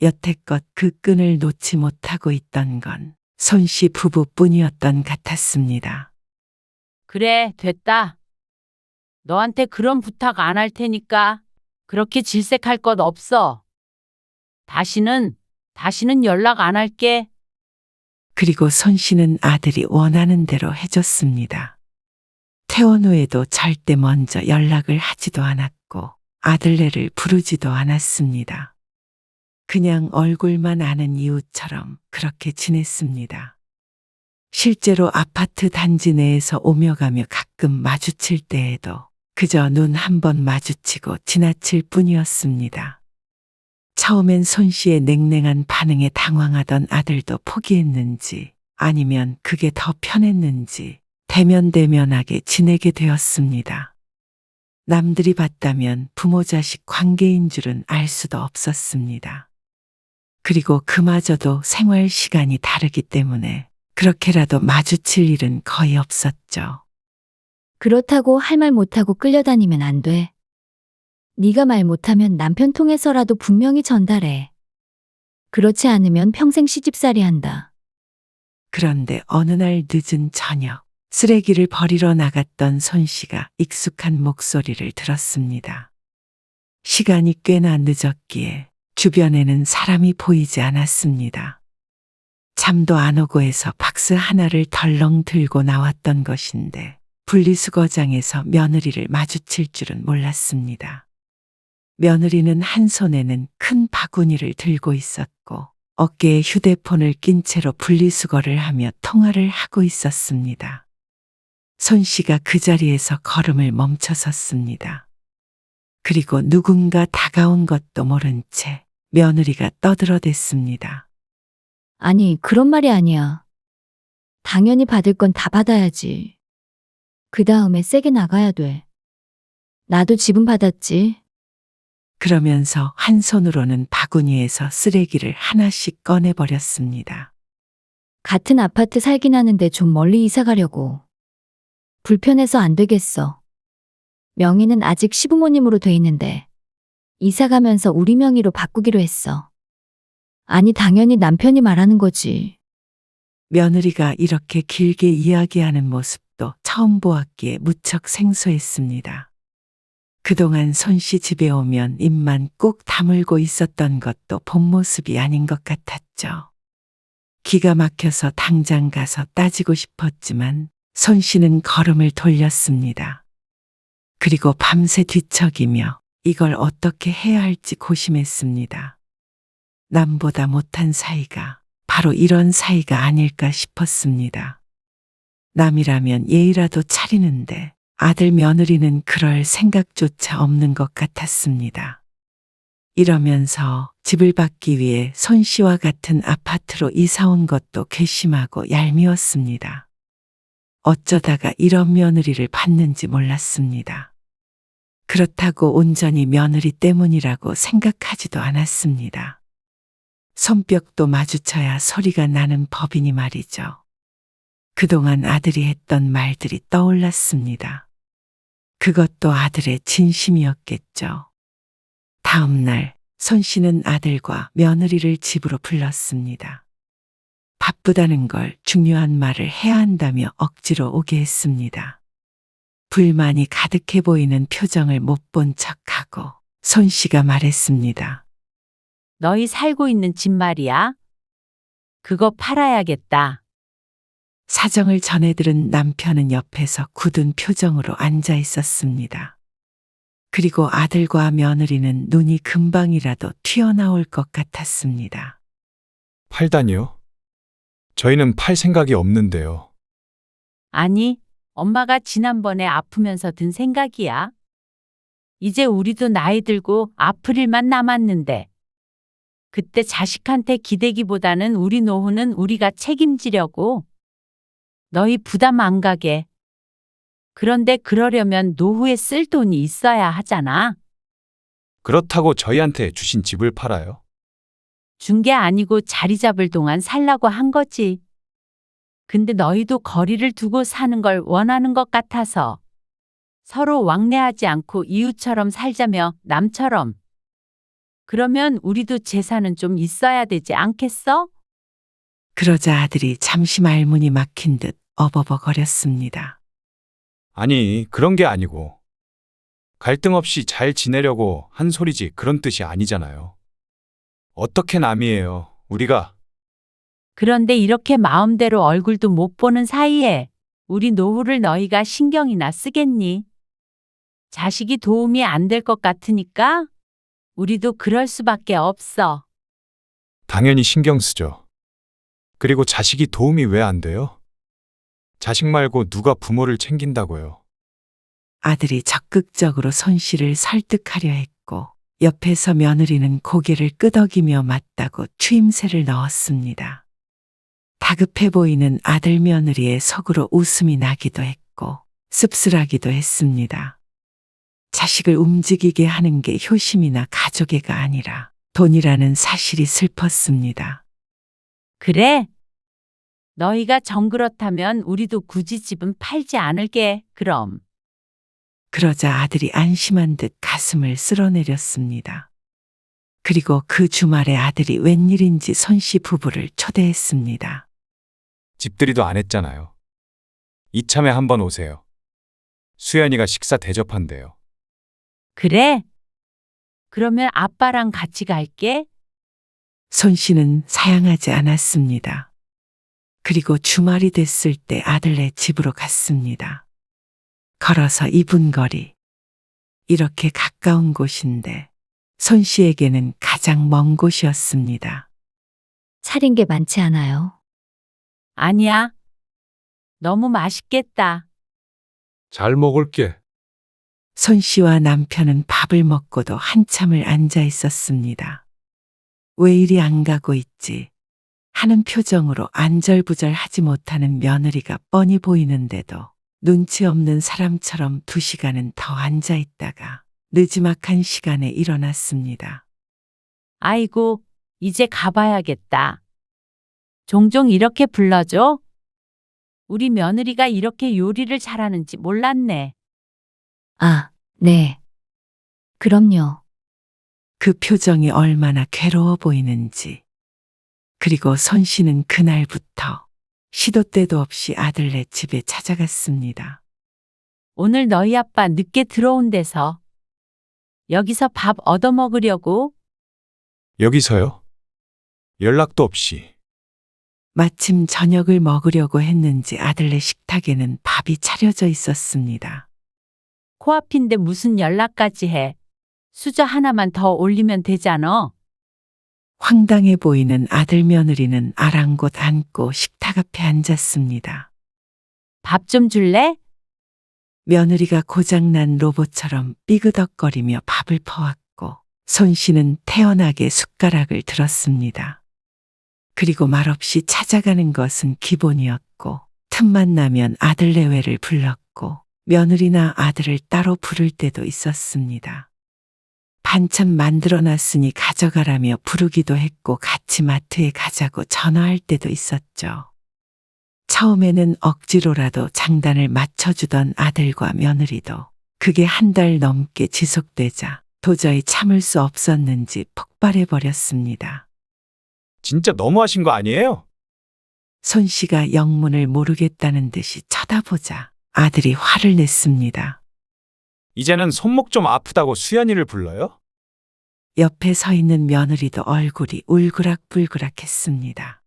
여태껏 그 끈을 놓지 못하고 있던 건 손 씨 부부뿐이었던 같았습니다. 그래, 됐다. 너한테 그런 부탁 안 할 테니까 그렇게 질색할 것 없어. 다시는 연락 안 할게. 그리고 손 씨는 아들이 원하는 대로 해줬습니다. 퇴원 후에도 절대 먼저 연락을 하지도 않았고 아들네를 부르지도 않았습니다. 그냥 얼굴만 아는 이웃처럼 그렇게 지냈습니다. 실제로 아파트 단지 내에서 오며 가며 가끔 마주칠 때에도 그저 눈 한 번 마주치고 지나칠 뿐이었습니다. 처음엔 손 씨의 냉랭한 반응에 당황하던 아들도 포기했는지 아니면 그게 더 편했는지 대면대면하게 지내게 되었습니다. 남들이 봤다면 부모 자식 관계인 줄은 알 수도 없었습니다. 그리고 그마저도 생활 시간이 다르기 때문에 그렇게라도 마주칠 일은 거의 없었죠. 그렇다고 할 말 못하고 끌려다니면 안 돼. 네가 말 못하면 남편 통해서라도 분명히 전달해. 그렇지 않으면 평생 시집살이 한다. 그런데 어느 날 늦은 저녁, 쓰레기를 버리러 나갔던 손 씨가 익숙한 목소리를 들었습니다. 시간이 꽤나 늦었기에 주변에는 사람이 보이지 않았습니다. 잠도 안 오고 해서 박스 하나를 덜렁 들고 나왔던 것인데 분리수거장에서 며느리를 마주칠 줄은 몰랐습니다. 며느리는 한 손에는 큰 바구니를 들고 있었고 어깨에 휴대폰을 낀 채로 분리수거를 하며 통화를 하고 있었습니다. 손 씨가 그 자리에서 걸음을 멈춰섰습니다. 그리고 누군가 다가온 것도 모른 채 며느리가 떠들어댔습니다. 아니, 그런 말이 아니야. 당연히 받을 건 다 받아야지. 그 다음에 세게 나가야 돼. 나도 지분 받았지. 그러면서 한 손으로는 바구니에서 쓰레기를 하나씩 꺼내버렸습니다. 같은 아파트 살긴 하는데 좀 멀리 이사 가려고. 불편해서 안 되겠어. 명의는 아직 시부모님으로 돼 있는데 이사 가면서 우리 명의로 바꾸기로 했어. 아니, 당연히 남편이 말하는 거지. 며느리가 이렇게 길게 이야기하는 모습도 처음 보았기에 무척 생소했습니다. 그동안 손 씨 집에 오면 입만 꾹 다물고 있었던 것도 본 모습이 아닌 것 같았죠. 기가 막혀서 당장 가서 따지고 싶었지만 손 씨는 걸음을 돌렸습니다. 그리고 밤새 뒤척이며 이걸 어떻게 해야 할지 고심했습니다. 남보다 못한 사이가 바로 이런 사이가 아닐까 싶었습니다. 남이라면 예의라도 차리는데 아들 며느리는 그럴 생각조차 없는 것 같았습니다. 이러면서 집을 받기 위해 손 씨와 같은 아파트로 이사 온 것도 괘씸하고 얄미웠습니다. 어쩌다가 이런 며느리를 받는지 몰랐습니다. 그렇다고 온전히 며느리 때문이라고 생각하지도 않았습니다. 손뼉도 마주쳐야 소리가 나는 법이니 말이죠. 그동안 아들이 했던 말들이 떠올랐습니다. 그것도 아들의 진심이었겠죠. 다음 날 손 씨는 아들과 며느리를 집으로 불렀습니다. 바쁘다는 걸 중요한 말을 해야 한다며 억지로 오게 했습니다. 불만이 가득해 보이는 표정을 못 본 척하고 손 씨가 말했습니다. 너희 살고 있는 집 말이야. 그거 팔아야겠다. 사정을 전해들은 남편은 옆에서 굳은 표정으로 앉아 있었습니다. 그리고 아들과 며느리는 눈이 금방이라도 튀어나올 것 같았습니다. 팔다니요? 저희는 팔 생각이 없는데요. 아니, 엄마가 지난번에 아프면서 든 생각이야. 이제 우리도 나이 들고 아플 일만 남았는데. 그때 자식한테 기대기보다는 우리 노후는 우리가 책임지려고. 너희 부담 안 가게. 그런데 그러려면 노후에 쓸 돈이 있어야 하잖아. 그렇다고 저희한테 주신 집을 팔아요? 준 게 아니고 자리 잡을 동안 살라고 한 거지. 근데 너희도 거리를 두고 사는 걸 원하는 것 같아서. 서로 왕래하지 않고 이웃처럼 살자며 남처럼. 그러면 우리도 재산은 좀 있어야 되지 않겠어? 그러자 아들이 잠시 말문이 막힌 듯 어버버거렸습니다. 아니, 그런 게 아니고. 갈등 없이 잘 지내려고 한 소리지 그런 뜻이 아니잖아요. 어떻게 남이에요, 우리가. 그런데 이렇게 마음대로 얼굴도 못 보는 사이에 우리 노후를 너희가 신경이나 쓰겠니? 자식이 도움이 안 될 것 같으니까 우리도 그럴 수밖에 없어. 당연히 신경 쓰죠. 그리고 자식이 도움이 왜 안 돼요? 자식 말고 누가 부모를 챙긴다고요. 아들이 적극적으로 손 씨를 설득하려 했고 옆에서 며느리는 고개를 끄덕이며 맞다고 추임새를 넣었습니다. 다급해 보이는 아들 며느리의 속으로 웃음이 나기도 했고 씁쓸하기도 했습니다. 자식을 움직이게 하는 게 효심이나 가족애가 아니라 돈이라는 사실이 슬펐습니다. 그래? 너희가 정 그렇다면 우리도 굳이 집은 팔지 않을게, 그럼. 그러자 아들이 안심한 듯 가슴을 쓸어내렸습니다. 그리고 그 주말에 아들이 웬일인지 손 씨 부부를 초대했습니다. 집들이도 안 했잖아요. 이참에 한번 오세요. 수연이가 식사 대접한대요. 그래? 그러면 아빠랑 같이 갈게. 손 씨는 사양하지 않았습니다. 그리고 주말이 됐을 때 아들네 집으로 갔습니다. 걸어서 2분 거리. 이렇게 가까운 곳인데 손 씨에게는 가장 먼 곳이었습니다. 차린 게 많지 않아요. 아니야. 너무 맛있겠다. 잘 먹을게. 손 씨와 남편은 밥을 먹고도 한참을 앉아 있었습니다. 왜 이리 안 가고 있지? 하는 표정으로 안절부절하지 못하는 며느리가 뻔히 보이는데도 눈치 없는 사람처럼 2시간은 더 앉아 있다가 늦지막한 시간에 일어났습니다. 아이고, 이제 가봐야겠다. 종종 이렇게 불러줘? 우리 며느리가 이렇게 요리를 잘하는지 몰랐네. 아, 네. 그럼요. 그 표정이 얼마나 괴로워 보이는지. 그리고 손 씨는 그날부터 시도 때도 없이 아들네 집에 찾아갔습니다. 오늘 너희 아빠 늦게 들어온 데서 여기서 밥 얻어먹으려고. 여기서요? 연락도 없이. 마침 저녁을 먹으려고 했는지 아들네 식탁에는 밥이 차려져 있었습니다. 코앞인데 무슨 연락까지 해. 수저 하나만 더 올리면 되잖아. 황당해 보이는 아들 며느리는 아랑곳 앉고 식탁 앞에 앉았습니다. 밥 좀 줄래? 며느리가 고장난 로봇처럼 삐그덕거리며 밥을 퍼왔고 손 씨는 태연하게 숟가락을 들었습니다. 그리고 말없이 찾아가는 것은 기본이었고 틈만 나면 아들 내외를 불렀고 며느리나 아들을 따로 부를 때도 있었습니다. 반찬 만들어놨으니 가져가라며 부르기도 했고 같이 마트에 가자고 전화할 때도 있었죠. 처음에는 억지로라도 장단을 맞춰주던 아들과 며느리도 그게 한 달 넘게 지속되자 도저히 참을 수 없었는지 폭발해 버렸습니다. 진짜 너무하신 거 아니에요? 손 씨가 영문을 모르겠다는 듯이 쳐다보자 아들이 화를 냈습니다. 이제는 손목 좀 아프다고 수연이를 불러요? 옆에 서 있는 며느리도 얼굴이 울그락불그락했습니다.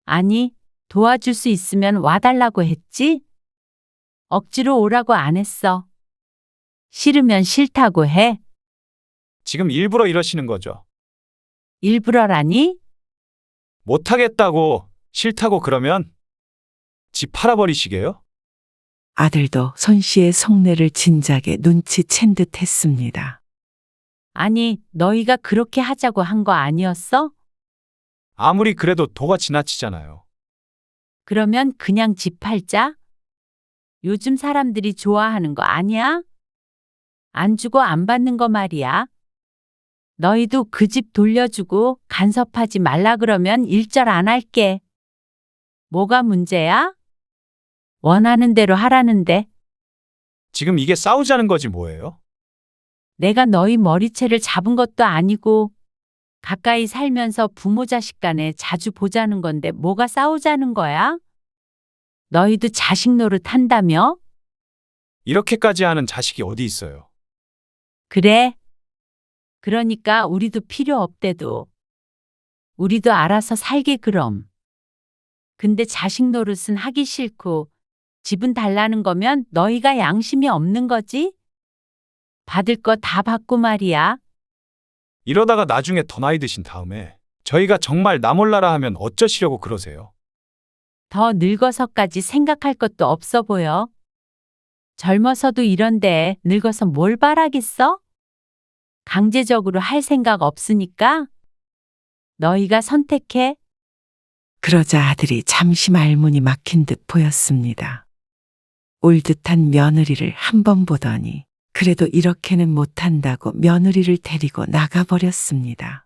아니, 도와줄 수 있으면 와달라고 했지? 억지로 오라고 안 했어. 싫으면 싫다고 해. 지금 일부러 이러시는 거죠? 일부러라니? 못하겠다고, 싫다고 그러면 집 팔아버리시게요? 아들도 손 씨의 속내를 진작에 눈치챈 듯 했습니다. 아니, 너희가 그렇게 하자고 한 거 아니었어? 아무리 그래도 도가 지나치잖아요. 그러면 그냥 집 팔자? 요즘 사람들이 좋아하는 거 아니야? 안 주고 안 받는 거 말이야. 너희도 그 집 돌려주고 간섭하지 말라 그러면 일절 안 할게. 뭐가 문제야? 원하는 대로 하라는데 지금 이게 싸우자는 거지 뭐예요? 내가 너희 머리채를 잡은 것도 아니고 가까이 살면서 부모 자식 간에 자주 보자는 건데 뭐가 싸우자는 거야? 너희도 자식 노릇 한다며? 이렇게까지 하는 자식이 어디 있어요? 그래. 그러니까 우리도 필요 없대도. 우리도 알아서 살게 그럼. 근데 자식 노릇은 하기 싫고 집은 달라는 거면 너희가 양심이 없는 거지? 받을 거 다 받고 말이야. 이러다가 나중에 더 나이 드신 다음에 저희가 정말 나 몰라라 하면 어쩌시려고 그러세요? 더 늙어서까지 생각할 것도 없어 보여. 젊어서도 이런데 늙어서 뭘 바라겠어? 강제적으로 할 생각 없으니까 너희가 선택해. 그러자 아들이 잠시 말문이 막힌 듯 보였습니다. 올 듯한 며느리를 한 번 보더니 그래도 이렇게는 못한다고 며느리를 데리고 나가버렸습니다.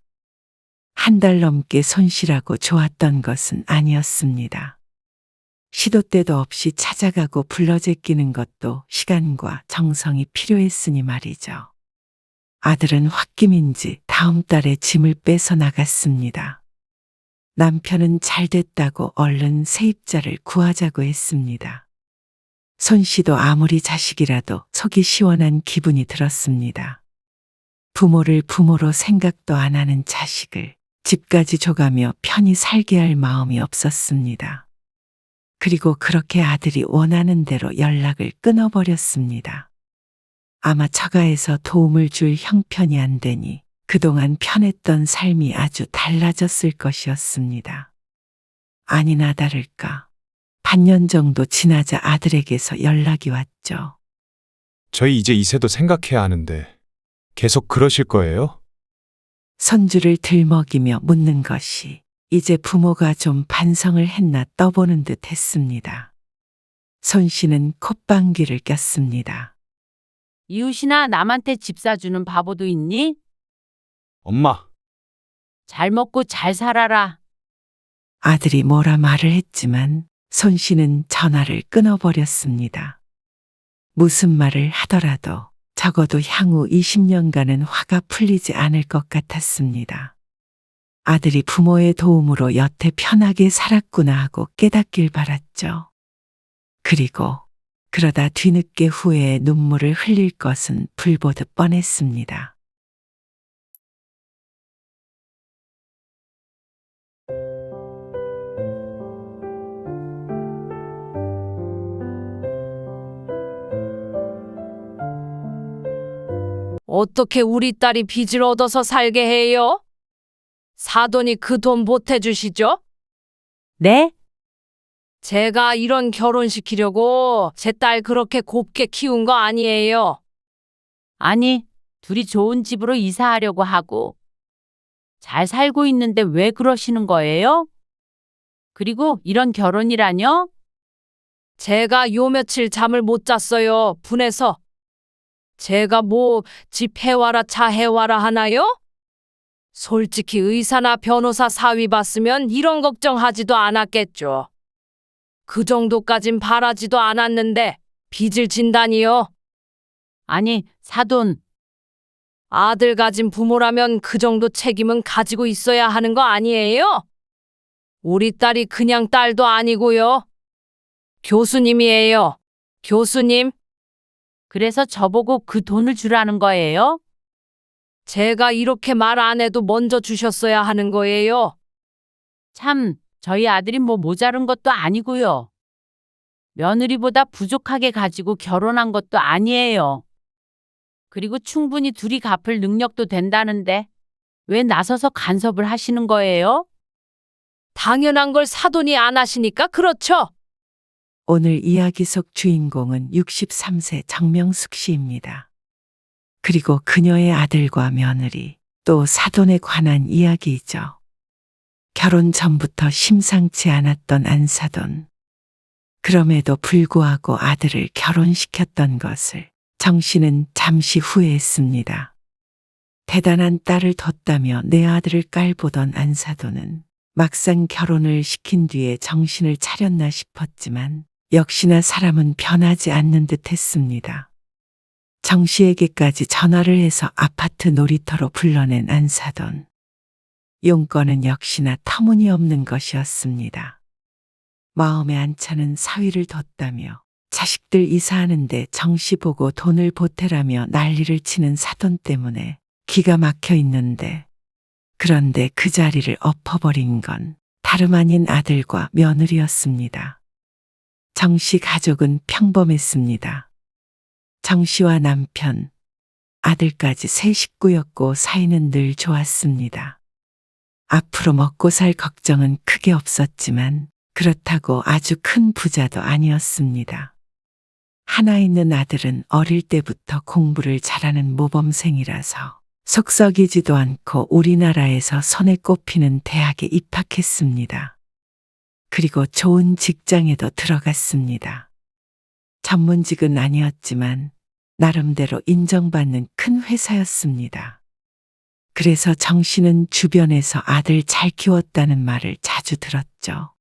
한 달 넘게 손실하고 좋았던 것은 아니었습니다. 시도 때도 없이 찾아가고 불러제끼는 것도 시간과 정성이 필요했으니 말이죠. 아들은 홧김인지 다음 달에 짐을 빼서 나갔습니다. 남편은 잘 됐다고 얼른 세입자를 구하자고 했습니다. 손 씨도 아무리 자식이라도 속이 시원한 기분이 들었습니다. 부모를 부모로 생각도 안 하는 자식을 집까지 줘가며 편히 살게 할 마음이 없었습니다. 그리고 그렇게 아들이 원하는 대로 연락을 끊어버렸습니다. 아마 처가에서 도움을 줄 형편이 안 되니 그동안 편했던 삶이 아주 달라졌을 것이었습니다. 아니나 다를까 반년 정도 지나자 아들에게서 연락이 왔죠. 저희 이제 이세도 생각해야 하는데 계속 그러실 거예요? 손주를 들먹이며 묻는 것이 이제 부모가 좀 반성을 했나 떠보는 듯 했습니다. 손 씨는 콧방귀를 꼈습니다. 이웃이나 남한테 집 사주는 바보도 있니? 엄마, 잘 먹고 잘 살아라. 아들이 뭐라 말을 했지만 손 씨는 전화를 끊어버렸습니다. 무슨 말을 하더라도 적어도 향후 20년간은 화가 풀리지 않을 것 같았습니다. 아들이 부모의 도움으로 여태 편하게 살았구나 하고 깨닫길 바랐죠. 그리고 그러다 뒤늦게 후회의 눈물을 흘릴 것은 불보듯 뻔했습니다. 어떻게 우리 딸이 빚을 얻어서 살게 해요? 사돈이 그 돈 보태주시죠? 네? 제가 이런 결혼시키려고 제 딸 그렇게 곱게 키운 거 아니에요. 아니, 둘이 좋은 집으로 이사하려고 하고 잘 살고 있는데 왜 그러시는 거예요? 그리고 이런 결혼이라뇨? 제가 요 며칠 잠을 못 잤어요. 분해서. 제가 뭐 집 해와라 차 해와라 하나요? 솔직히 의사나 변호사 사위 봤으면 이런 걱정하지도 않았겠죠. 그 정도까진 바라지도 않았는데 빚을 진다니요. 아니, 사돈. 아들 가진 부모라면 그 정도 책임은 가지고 있어야 하는 거 아니에요? 우리 딸이 그냥 딸도 아니고요. 교수님이에요. 교수님. 그래서 저보고 그 돈을 주라는 거예요? 제가 이렇게 말 안 해도 먼저 주셨어야 하는 거예요. 참, 저희 아들이 뭐 모자른 것도 아니고요. 며느리보다 부족하게 가지고 결혼한 것도 아니에요. 그리고 충분히 둘이 갚을 능력도 된다는데 왜 나서서 간섭을 하시는 거예요? 당연한 걸 사돈이 안 하시니까 그렇죠. 오늘 이야기 속 주인공은 63세 정명숙 씨입니다. 그리고 그녀의 아들과 며느리, 또 사돈에 관한 이야기이죠. 결혼 전부터 심상치 않았던 안사돈. 그럼에도 불구하고 아들을 결혼시켰던 것을 정 씨는 잠시 후회했습니다. 대단한 딸을 뒀다며 내 아들을 깔보던 안사돈은 막상 결혼을 시킨 뒤에 정신을 차렸나 싶었지만 역시나 사람은 변하지 않는 듯 했습니다. 정 씨에게까지 전화를 해서 아파트 놀이터로 불러낸 안사돈. 용건은 역시나 터무니없는 것이었습니다. 마음에 안 차는 사위를 뒀다며 자식들 이사하는데 정 씨 보고 돈을 보태라며 난리를 치는 사돈 때문에 기가 막혀 있는데, 그런데 그 자리를 엎어버린 건 다름 아닌 아들과 며느리였습니다. 정 씨 가족은 평범했습니다. 정 씨와 남편, 아들까지 세 식구였고 사이는 늘 좋았습니다. 앞으로 먹고 살 걱정은 크게 없었지만 그렇다고 아주 큰 부자도 아니었습니다. 하나 있는 아들은 어릴 때부터 공부를 잘하는 모범생이라서 속 썩이지도 않고 우리나라에서 손에 꼽히는 대학에 입학했습니다. 그리고 좋은 직장에도 들어갔습니다. 전문직은 아니었지만 나름대로 인정받는 큰 회사였습니다. 그래서 정 씨는 주변에서 아들 잘 키웠다는 말을 자주 들었죠.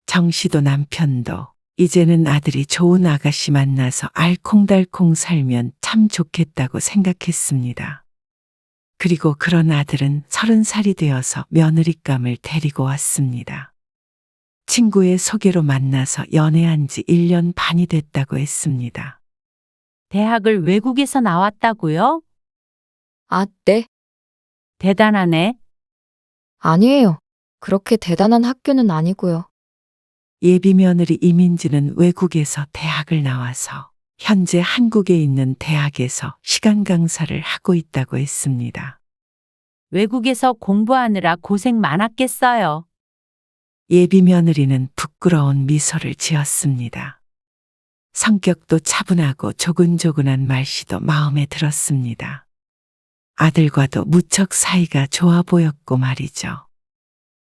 정 씨도 남편도 이제는 아들이 좋은 아가씨 만나서 알콩달콩 살면 참 좋겠다고 생각했습니다. 그리고 그런 아들은 30살이 되어서 며느리감을 데리고 왔습니다. 친구의 소개로 만나서 연애한 지 1년 반이 됐다고 했습니다. 대학을 외국에서 나왔다고요? 아, 네. 대단하네. 아니에요. 그렇게 대단한 학교는 아니고요. 예비 며느리 이민지는 외국에서 대학을 나와서 현재 한국에 있는 대학에서 시간 강사를 하고 있다고 했습니다. 외국에서 공부하느라 고생 많았겠어요. 예비 며느리는 부끄러운 미소를 지었습니다. 성격도 차분하고 조근조근한 말씨도 마음에 들었습니다. 아들과도 무척 사이가 좋아 보였고 말이죠.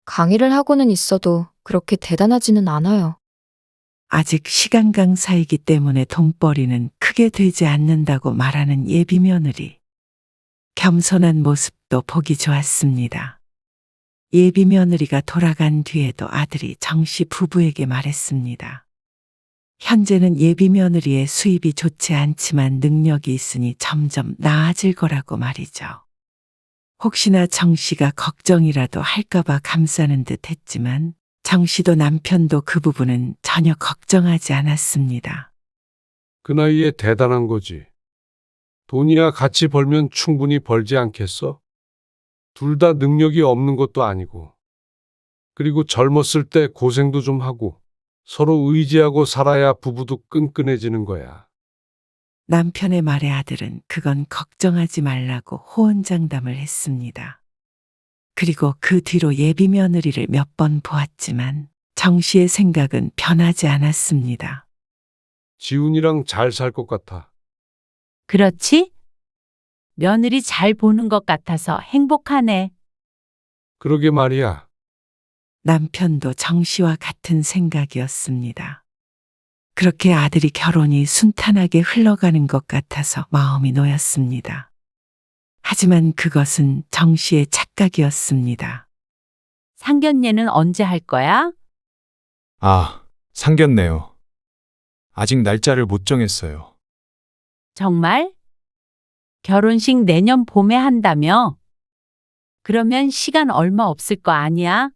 강의를 하고는 있어도 그렇게 대단하지는 않아요. 아직 시간 강사이기 때문에 돈벌이는 크게 되지 않는다고 말하는 예비 며느리. 겸손한 모습도 보기 좋았습니다. 예비 며느리가 돌아간 뒤에도 아들이 정 씨 부부에게 말했습니다. 현재는 예비 며느리의 수입이 좋지 않지만 능력이 있으니 점점 나아질 거라고 말이죠. 혹시나 정 씨가 걱정이라도 할까봐 감싸는 듯 했지만 정 씨도 남편도 그 부분은 전혀 걱정하지 않았습니다. 그 나이에 대단한 거지. 돈이야 같이 벌면 충분히 벌지 않겠어? 둘 다 능력이 없는 것도 아니고. 그리고 젊었을 때 고생도 좀 하고 서로 의지하고 살아야 부부도 끈끈해지는 거야. 남편의 말에 아들은 그건 걱정하지 말라고 호언장담을 했습니다. 그리고 그 뒤로 예비 며느리를 몇 번 보았지만 정 씨의 생각은 변하지 않았습니다. 지훈이랑 잘 살 것 같아. 그렇지? 며느리 잘 보는 것 같아서 행복하네. 그러게 말이야. 남편도 정 씨와 같은 생각이었습니다. 그렇게 아들이 결혼이 순탄하게 흘러가는 것 같아서 마음이 놓였습니다. 하지만 그것은 정 씨의 착각이었습니다. 상견례는 언제 할 거야? 아, 상견례요. 아직 날짜를 못 정했어요. 정말? 결혼식 내년 봄에 한다며? 그러면 시간 얼마 없을 거 아니야?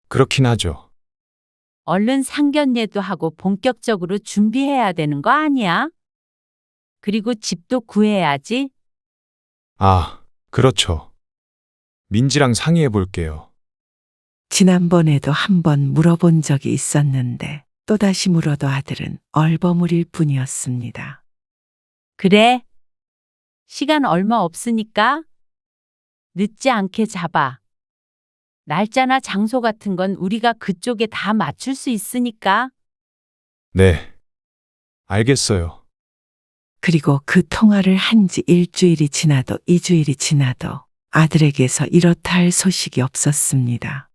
그렇긴 하죠. 얼른 상견례도 하고 본격적으로 준비해야 되는 거 아니야? 그리고 집도 구해야지. 아, 그렇죠. 민지랑 상의해 볼게요. 지난번에도 한 번 물어본 적이 있었는데 또다시 물어도 아들은 얼버무릴 뿐이었습니다. 그래. 시간 얼마 없으니까 늦지 않게 잡아. 날짜나 장소 같은 건 우리가 그쪽에 다 맞출 수 있으니까. 네. 알겠어요. 그리고 그 통화를 한 지 일주일이 지나도 이주일이 지나도 아들에게서 이렇다 할 소식이 없었습니다.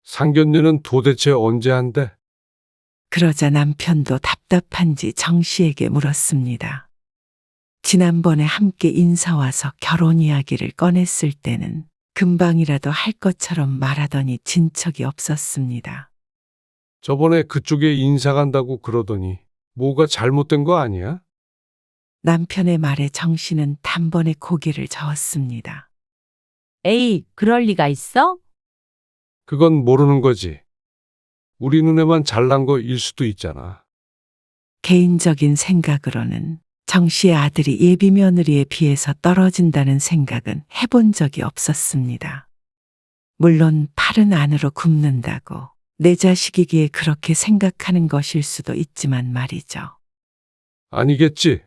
상견례는 도대체 언제 한대? 그러자 남편도 답답한지 정 씨에게 물었습니다. 지난번에 함께 인사 와서 결혼 이야기를 꺼냈을 때는 금방이라도 할 것처럼 말하더니 진척이 없었습니다. 저번에 그쪽에 인사 간다고 그러더니 뭐가 잘못된 거 아니야? 남편의 말에 정 씨는 단번에 고개를 저었습니다. 에이, 그럴 리가 있어? 그건 모르는 거지. 우리 눈에만 잘난 거일 수도 있잖아. 개인적인 생각으로는 정 씨의 아들이 예비 며느리에 비해서 떨어진다는 생각은 해본 적이 없었습니다. 물론 팔은 안으로 굽는다고 내 자식이기에 그렇게 생각하는 것일 수도 있지만 말이죠. 아니겠지?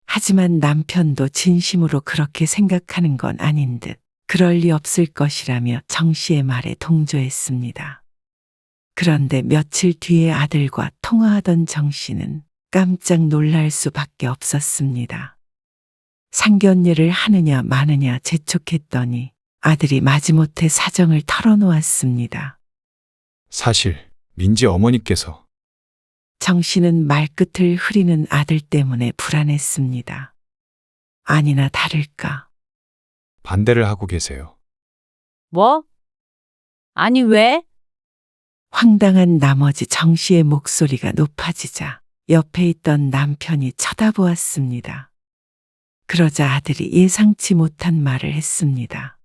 하지만 남편도 진심으로 그렇게 생각하는 건 아닌 듯 그럴 리 없을 것이라며 정 씨의 말에 동조했습니다. 그런데 며칠 뒤에 아들과 통화하던 정 씨는 깜짝 놀랄 수밖에 없었습니다. 상견례를 하느냐 마느냐 재촉했더니 아들이 마지못해 사정을 털어놓았습니다. 사실 민지 어머니께서 정 씨는 말끝을 흐리는 아들 때문에 불안했습니다. 아니나 다를까 반대를 하고 계세요. 뭐? 아니, 왜? 황당한 나머지 정 씨의 목소리가 높아지자 옆에 있던 남편이 쳐다보았습니다. 그러자 아들이 예상치 못한 말을 했습니다.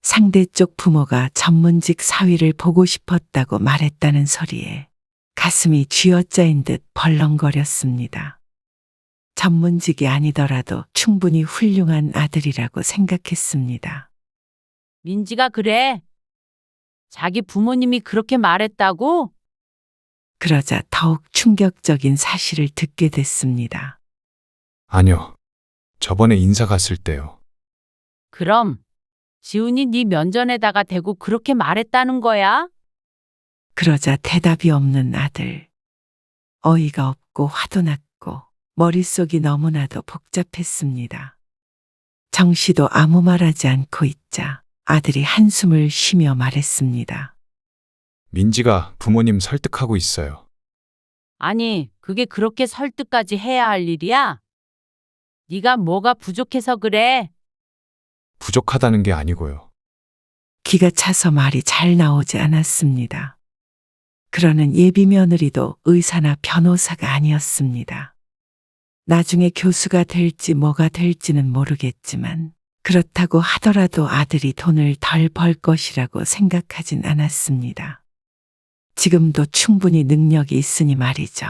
상대 쪽 부모가 전문직 사위를 보고 싶었다고 말했다는 소리에 가슴이 쥐어짜인 듯 벌렁거렸습니다. 전문직이 아니더라도 충분히 훌륭한 아들이라고 생각했습니다. 민지가 그래. 자기 부모님이 그렇게 말했다고? 그러자 더욱 충격적인 사실을 듣게 됐습니다. 아니요. 저번에 인사 갔을 때요. 그럼 지훈이 네 면전에다가 대고 그렇게 말했다는 거야? 그러자 대답이 없는 아들. 어이가 없고 화도 났고 머릿속이 너무나도 복잡했습니다. 정 씨도 아무 말하지 않고 있자 아들이 한숨을 쉬며 말했습니다. 민지가 부모님 설득하고 있어요. 아니, 그게 그렇게 설득까지 해야 할 일이야? 네가 뭐가 부족해서 그래? 부족하다는 게 아니고요. 기가 차서 말이 잘 나오지 않았습니다. 그러는 예비 며느리도 의사나 변호사가 아니었습니다. 나중에 교수가 될지 뭐가 될지는 모르겠지만 그렇다고 하더라도 아들이 돈을 덜 벌 것이라고 생각하진 않았습니다. 지금도 충분히 능력이 있으니 말이죠.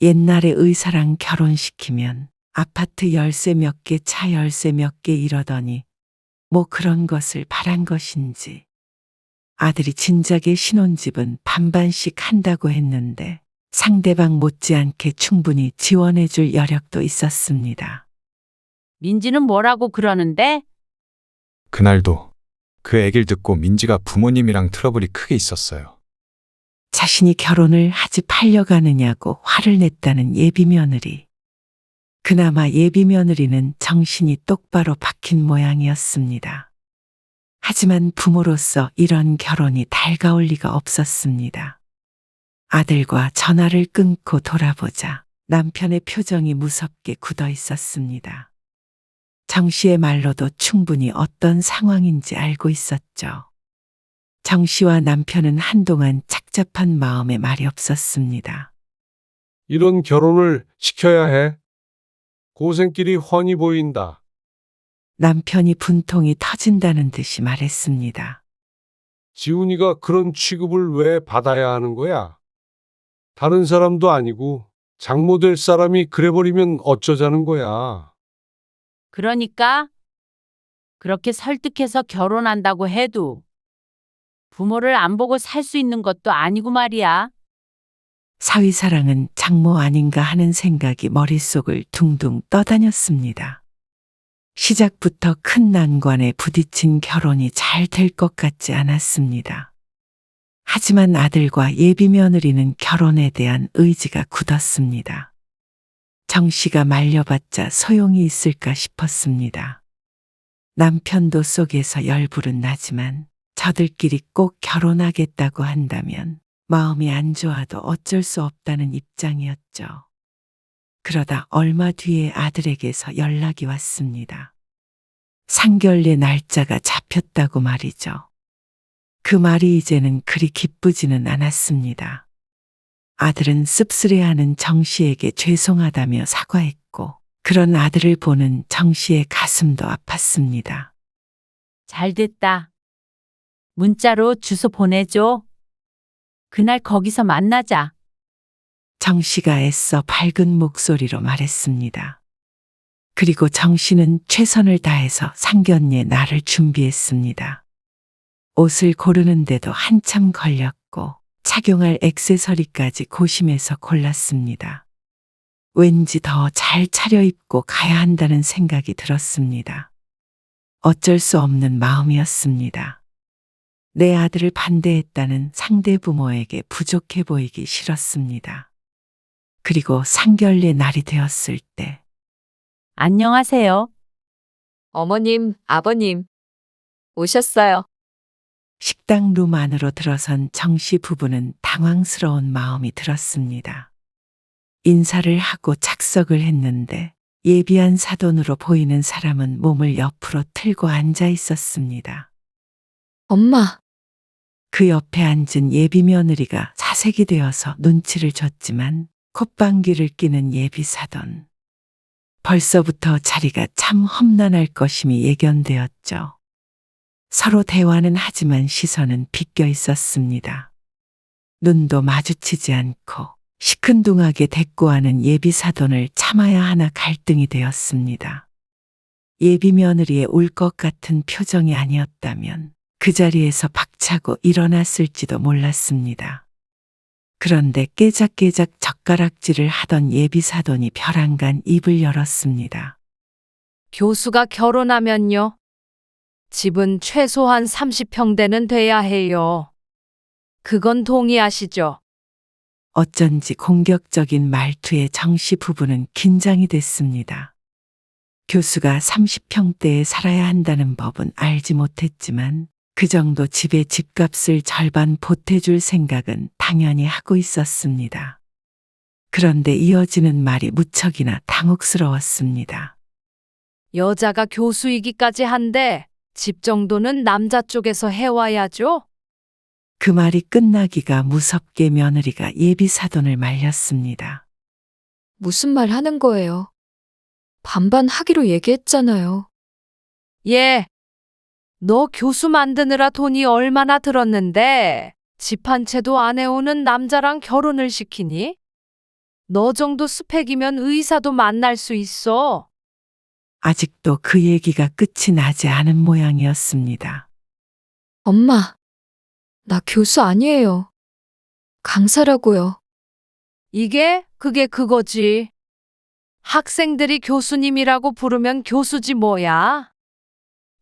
옛날에 의사랑 결혼시키면 아파트 열쇠 몇 개, 차 열쇠 몇 개 이러더니 뭐 그런 것을 바란 것인지. 아들이 진작에 신혼집은 반반씩 한다고 했는데 상대방 못지않게 충분히 지원해줄 여력도 있었습니다. 민지는 뭐라고 그러는데? 그날도 그 얘기를 듣고 민지가 부모님이랑 트러블이 크게 있었어요. 자신이 결혼을 하지 팔려가느냐고 화를 냈다는 예비 며느리. 그나마 예비 며느리는 정신이 똑바로 박힌 모양이었습니다. 하지만 부모로서 이런 결혼이 달가올 리가 없었습니다. 아들과 전화를 끊고 돌아보자 남편의 표정이 무섭게 굳어 있었습니다. 정 씨의 말로도 충분히 어떤 상황인지 알고 있었죠. 정 씨와 남편은 한동안 착잡한 마음에 말이 없었습니다. 이런 결혼을 시켜야 해. 고생길이 훤히 보인다. 남편이 분통이 터진다는 듯이 말했습니다. 지훈이가 그런 취급을 왜 받아야 하는 거야? 다른 사람도 아니고 장모 될 사람이 그래버리면 어쩌자는 거야. 그러니까 그렇게 설득해서 결혼한다고 해도 부모를 안 보고 살 수 있는 것도 아니고 말이야. 사위사랑은 장모 아닌가 하는 생각이 머릿속을 둥둥 떠다녔습니다. 시작부터 큰 난관에 부딪힌 결혼이 잘 될 것 같지 않았습니다. 하지만 아들과 예비 며느리는 결혼에 대한 의지가 굳었습니다. 정 씨가 말려봤자 소용이 있을까 싶었습니다. 남편도 속에서 열불은 나지만 저들끼리 꼭 결혼하겠다고 한다면 마음이 안 좋아도 어쩔 수 없다는 입장이었죠. 그러다 얼마 뒤에 아들에게서 연락이 왔습니다. 상견례 날짜가 잡혔다고 말이죠. 그 말이 이제는 그리 기쁘지는 않았습니다. 아들은 씁쓸해하는 정 씨에게 죄송하다며 사과했고, 그런 아들을 보는 정 씨의 가슴도 아팠습니다. 잘 됐다. 문자로 주소 보내줘. 그날 거기서 만나자. 정 씨가 애써 밝은 목소리로 말했습니다. 그리고 정 씨는 최선을 다해서 상견례 날을 준비했습니다. 옷을 고르는데도 한참 걸렸고 착용할 액세서리까지 고심해서 골랐습니다. 왠지 더 잘 차려입고 가야 한다는 생각이 들었습니다. 어쩔 수 없는 마음이었습니다. 내 아들을 반대했다는 상대 부모에게 부족해 보이기 싫었습니다. 그리고 상견례 날이 되었을 때 안녕하세요. 어머님, 아버님. 오셨어요. 식당 룸 안으로 들어선 정 씨 부부는 당황스러운 마음이 들었습니다. 인사를 하고 착석을 했는데 예비한 사돈으로 보이는 사람은 몸을 옆으로 틀고 앉아 있었습니다. 엄마, 그 옆에 앉은 예비 며느리가 사색이 되어서 눈치를 줬지만 콧방귀를 뀌는 예비 사돈. 벌써부터 자리가 참 험난할 것임이 예견되었죠. 서로 대화는 하지만 시선은 비껴 있었습니다. 눈도 마주치지 않고 시큰둥하게 대꾸하는 예비 사돈을 참아야 하나 갈등이 되었습니다. 예비 며느리의 울 것 같은 표정이 아니었다면 그 자리에서 박차고 일어났을지도 몰랐습니다. 그런데 깨작깨작 젓가락질을 하던 예비 사돈이 벼랑간 입을 열었습니다. 교수가 결혼하면요. 집은 최소한 30평대는 돼야 해요. 그건 동의하시죠? 어쩐지 공격적인 말투에 정 씨 부부는 긴장이 됐습니다. 교수가 30평대에 살아야 한다는 법은 알지 못했지만 그 정도 집의 집값을 절반 보태줄 생각은 당연히 하고 있었습니다. 그런데 이어지는 말이 무척이나 당혹스러웠습니다. 여자가 교수이기까지 한데 집 정도는 남자 쪽에서 해와야죠? 그 말이 끝나기가 무섭게 며느리가 예비 사돈을 말렸습니다. 무슨 말 하는 거예요? 반반 하기로 얘기했잖아요. 예. 너 교수 만드느라 돈이 얼마나 들었는데 집 한 채도 안 해오는 남자랑 결혼을 시키니? 너 정도 스펙이면 의사도 만날 수 있어. 아직도 그 얘기가 끝이 나지 않은 모양이었습니다. 엄마, 나 교수 아니에요. 강사라고요. 그게 그거지. 학생들이 교수님이라고 부르면 교수지 뭐야.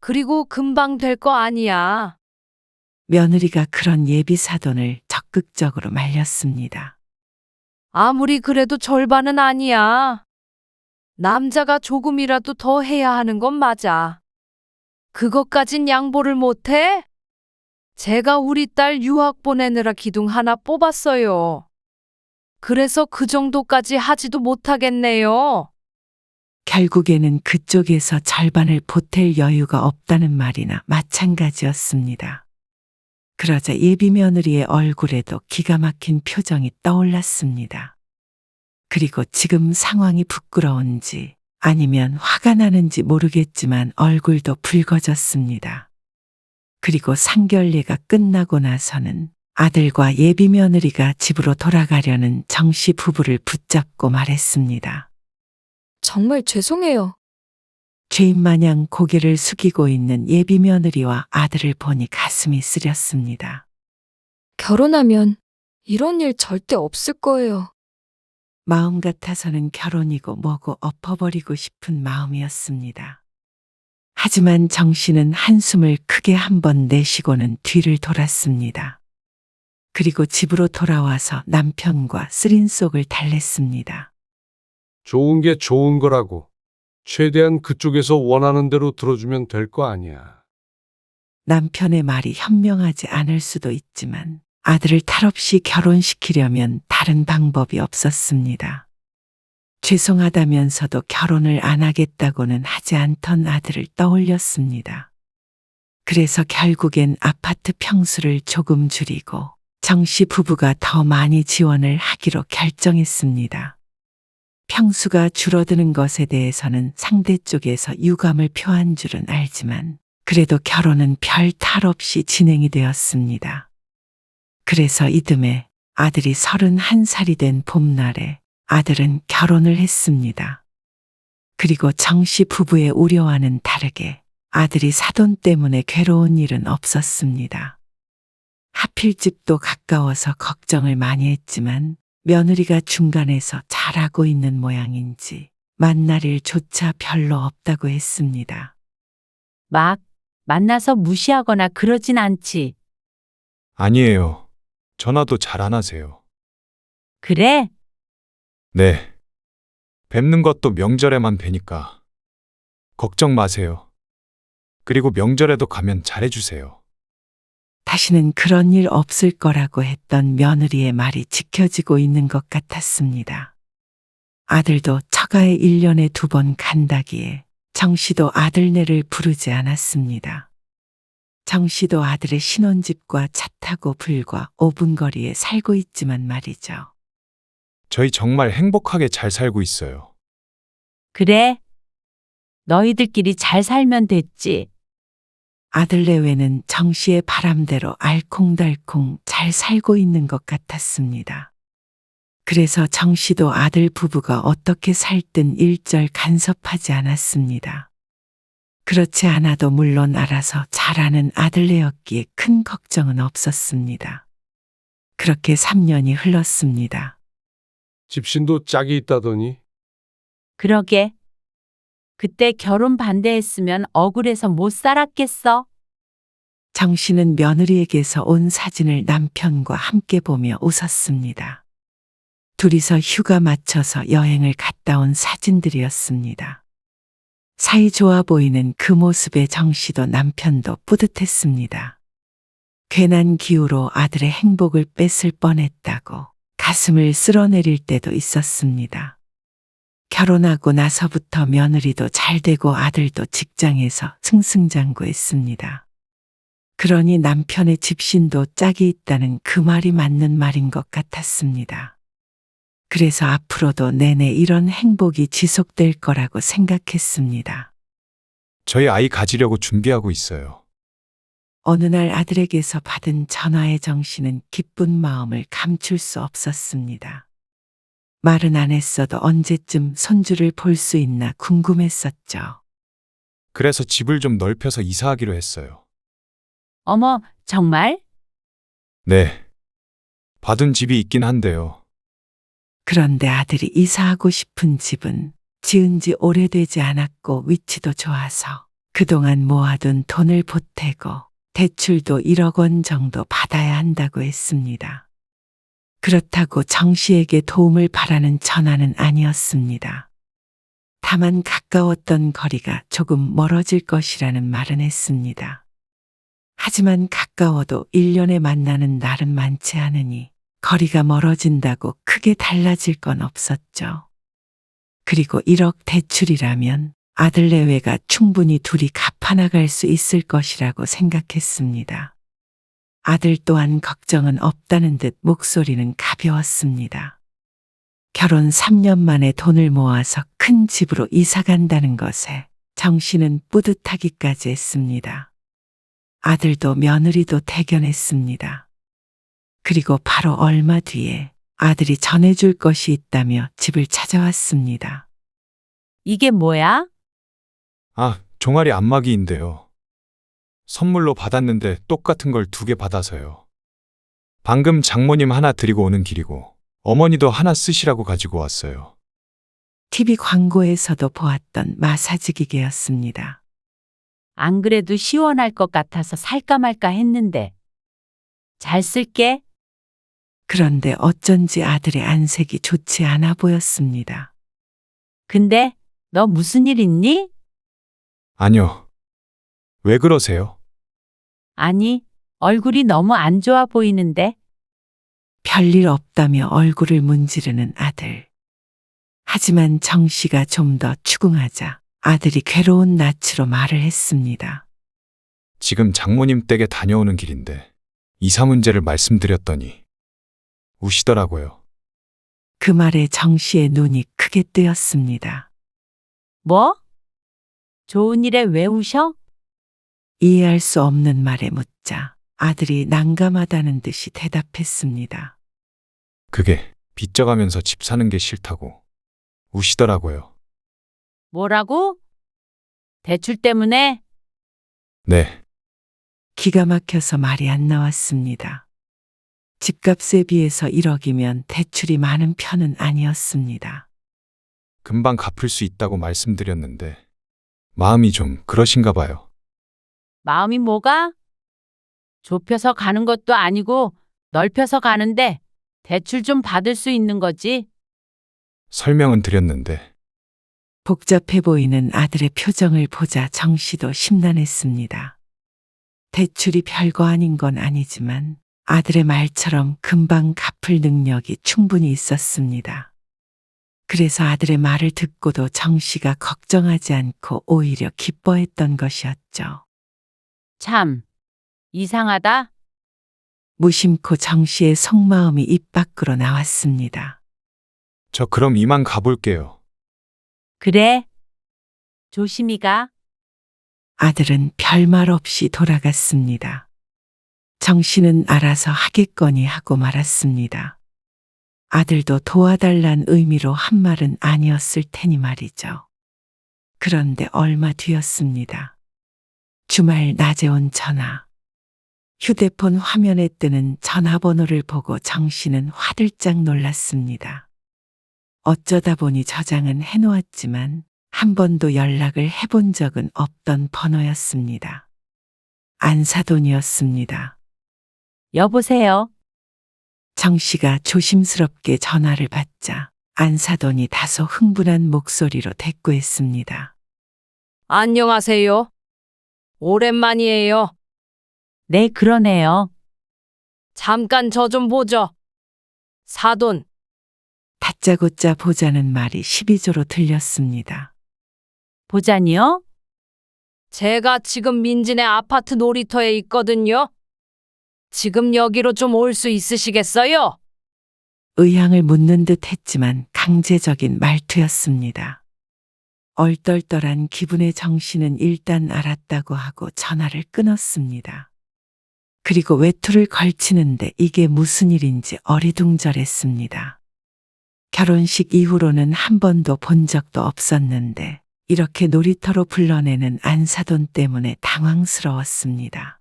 그리고 금방 될 거 아니야. 며느리가 그런 예비 사돈을 적극적으로 말렸습니다. 아무리 그래도 절반은 아니야. 남자가 조금이라도 더 해야 하는 건 맞아. 그것까진 양보를 못해? 제가 우리 딸 유학 보내느라 기둥 하나 뽑았어요. 그래서 그 정도까지 하지도 못하겠네요. 결국에는 그쪽에서 절반을 보탤 여유가 없다는 말이나 마찬가지였습니다. 그러자 예비 며느리의 얼굴에도 기가 막힌 표정이 떠올랐습니다. 그리고 지금 상황이 부끄러운지 아니면 화가 나는지 모르겠지만 얼굴도 붉어졌습니다. 그리고 상견례가 끝나고 나서는 아들과 예비 며느리가 집으로 돌아가려는 정씨 부부를 붙잡고 말했습니다. 정말 죄송해요. 죄인 마냥 고개를 숙이고 있는 예비 며느리와 아들을 보니 가슴이 쓰렸습니다. 결혼하면 이런 일 절대 없을 거예요. 마음 같아서는 결혼이고 뭐고 엎어버리고 싶은 마음이었습니다. 하지만 정 씨는 한숨을 크게 한 번 내쉬고는 뒤를 돌았습니다. 그리고 집으로 돌아와서 남편과 쓰린 속을 달랬습니다. 좋은 게 좋은 거라고. 최대한 그쪽에서 원하는 대로 들어주면 될 거 아니야. 남편의 말이 현명하지 않을 수도 있지만 아들을 탈없이 결혼시키려면 다른 방법이 없었습니다. 죄송하다면서도 결혼을 안 하겠다고는 하지 않던 아들을 떠올렸습니다. 그래서 결국엔 아파트 평수를 조금 줄이고 정씨 부부가 더 많이 지원을 하기로 결정했습니다. 평수가 줄어드는 것에 대해서는 상대 쪽에서 유감을 표한 줄은 알지만 그래도 결혼은 별 탈 없이 진행이 되었습니다. 그래서 이듬해 아들이 31살이 된 봄날에 아들은 결혼을 했습니다. 그리고 정씨 부부의 우려와는 다르게 아들이 사돈 때문에 괴로운 일은 없었습니다. 하필 집도 가까워서 걱정을 많이 했지만 며느리가 중간에서 잘하고 있는 모양인지 만날 일조차 별로 없다고 했습니다. 막 만나서 무시하거나 그러진 않지. 아니에요. 전화도 잘 안 하세요. 그래? 네. 뵙는 것도 명절에만 뵈니까. 걱정 마세요. 그리고 명절에도 가면 잘해주세요. 다시는 그런 일 없을 거라고 했던 며느리의 말이 지켜지고 있는 것 같았습니다. 아들도 처가에 1년에 2번 간다기에 정씨도 아들네를 부르지 않았습니다. 정씨도 아들의 신혼집과 차 타고 불과 5분 거리에 살고 있지만 말이죠. 저희 정말 행복하게 잘 살고 있어요. 그래? 너희들끼리 잘 살면 됐지. 아들 내외는 정씨의 바람대로 알콩달콩 잘 살고 있는 것 같았습니다. 그래서 정씨도 아들 부부가 어떻게 살든 일절 간섭하지 않았습니다. 그렇지 않아도 물론 알아서 잘하는 아들내였기에 큰 걱정은 없었습니다. 그렇게 3년이 흘렀습니다. 집신도 짝이 있다더니. 그러게. 그때 결혼 반대했으면 억울해서 못 살았겠어. 정 씨는 며느리에게서 온 사진을 남편과 함께 보며 웃었습니다. 둘이서 휴가 맞춰서 여행을 갔다 온 사진들이었습니다. 사이 좋아 보이는 그 모습에 정 씨도 남편도 뿌듯했습니다. 괜한 기우로 아들의 행복을 뺏을 뻔했다고 가슴을 쓸어내릴 때도 있었습니다. 결혼하고 나서부터 며느리도 잘 되고 아들도 직장에서 승승장구했습니다. 그러니 남편의 집신도 짝이 있다는 그 말이 맞는 말인 것 같았습니다. 그래서 앞으로도 내내 이런 행복이 지속될 거라고 생각했습니다. 저희 아이 가지려고 준비하고 있어요. 어느 날 아들에게서 받은 전화의 정 씨는 기쁜 마음을 감출 수 없었습니다. 말은 안 했어도 언제쯤 손주를 볼 수 있나 궁금했었죠. 그래서 집을 좀 넓혀서 이사하기로 했어요. 어머, 정말? 네. 봐둔 집이 있긴 한데요. 그런데 아들이 이사하고 싶은 집은 지은 지 오래되지 않았고 위치도 좋아서 그동안 모아둔 돈을 보태고 대출도 1억 원 정도 받아야 한다고 했습니다. 그렇다고 정 씨에게 도움을 바라는 전화는 아니었습니다. 다만 가까웠던 거리가 조금 멀어질 것이라는 말은 했습니다. 하지만 가까워도 1년에 만나는 날은 많지 않으니 거리가 멀어진다고 크게 달라질 건 없었죠. 그리고 1억 대출이라면 아들 내외가 충분히 둘이 갚아나갈 수 있을 것이라고 생각했습니다. 아들 또한 걱정은 없다는 듯 목소리는 가벼웠습니다. 결혼 3년 만에 돈을 모아서 큰 집으로 이사 간다는 것에 정 씨는 뿌듯하기까지 했습니다. 아들도 며느리도 대견했습니다. 그리고 바로 얼마 뒤에 아들이 전해줄 것이 있다며 집을 찾아왔습니다. 이게 뭐야? 아, 종아리 안마기인데요. 선물로 받았는데 똑같은 걸 2개 받아서요. 방금 장모님 하나 드리고 오는 길이고 어머니도 하나 쓰시라고 가지고 왔어요. TV 광고에서도 보았던 마사지 기계였습니다. 안 그래도 시원할 것 같아서 살까 말까 했는데. 잘 쓸게. 그런데 어쩐지 아들의 안색이 좋지 않아 보였습니다. 근데 너 무슨 일 있니? 아니요. 왜 그러세요? 아니, 얼굴이 너무 안 좋아 보이는데. 별일 없다며 얼굴을 문지르는 아들. 하지만 정 씨가 좀 더 추궁하자 아들이 괴로운 낯으로 말을 했습니다. 지금 장모님 댁에 다녀오는 길인데 이사 문제를 말씀드렸더니 우시더라고요. 그 말에 정 씨의 눈이 크게 뜨였습니다. 뭐? 좋은 일에 왜 우셔? 이해할 수 없는 말에 묻자 아들이 난감하다는 듯이 대답했습니다. 그게 빚져가면서 집 사는 게 싫다고 우시더라고요. 뭐라고? 대출 때문에? 네, 기가 막혀서 말이 안 나왔습니다. 집값에 비해서 1억이면 대출이 많은 편은 아니었습니다. 금방 갚을 수 있다고 말씀드렸는데 마음이 좀 그러신가 봐요. 마음이 뭐가? 좁혀서 가는 것도 아니고 넓혀서 가는데 대출 좀 받을 수 있는 거지. 설명은 드렸는데 복잡해 보이는 아들의 표정을 보자 정 씨도 심란했습니다. 대출이 별거 아닌 건 아니지만 아들의 말처럼 금방 갚을 능력이 충분히 있었습니다. 그래서 아들의 말을 듣고도 정 씨가 걱정하지 않고 오히려 기뻐했던 것이었죠. 참, 이상하다. 무심코 정 씨의 속마음이 입 밖으로 나왔습니다. 저 그럼 이만 가볼게요. 그래. 조심히 가. 아들은 별말 없이 돌아갔습니다. 정 씨는 알아서 하겠거니 하고 말았습니다. 아들도 도와달란 의미로 한 말은 아니었을 테니 말이죠. 그런데 얼마 뒤였습니다. 주말 낮에 온 전화. 휴대폰 화면에 뜨는 전화번호를 보고 정 씨는 화들짝 놀랐습니다. 어쩌다 보니 저장은 해놓았지만 한 번도 연락을 해본 적은 없던 번호였습니다. 안사돈이었습니다. 여보세요. 정 씨가 조심스럽게 전화를 받자 안사돈이 다소 흥분한 목소리로 대꾸했습니다. 안녕하세요. 오랜만이에요. 네, 그러네요. 잠깐 저 좀 보죠. 사돈, 다짜고짜 보자는 말이 12조로 들렸습니다. 보자니요? 제가 지금 민진의 아파트 놀이터에 있거든요. 지금 여기로 좀 올 수 있으시겠어요? 의향을 묻는 듯 했지만 강제적인 말투였습니다. 얼떨떨한 기분의 정 씨는 일단 알았다고 하고 전화를 끊었습니다. 그리고 외투를 걸치는데 이게 무슨 일인지 어리둥절했습니다. 결혼식 이후로는 한 번도 본 적도 없었는데 이렇게 놀이터로 불러내는 안사돈 때문에 당황스러웠습니다.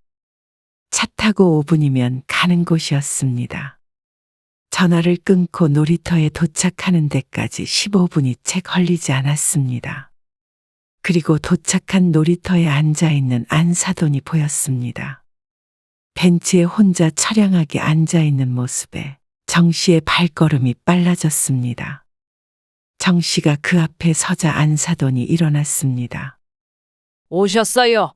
차 타고 5분이면 가는 곳이었습니다. 전화를 끊고 놀이터에 도착하는 데까지 15분이 채 걸리지 않았습니다. 그리고 도착한 놀이터에 앉아있는 안사돈이 보였습니다. 벤치에 혼자 처량하게 앉아있는 모습에 정 씨의 발걸음이 빨라졌습니다. 정 씨가 그 앞에 서자 안사돈이 일어났습니다. 오셨어요.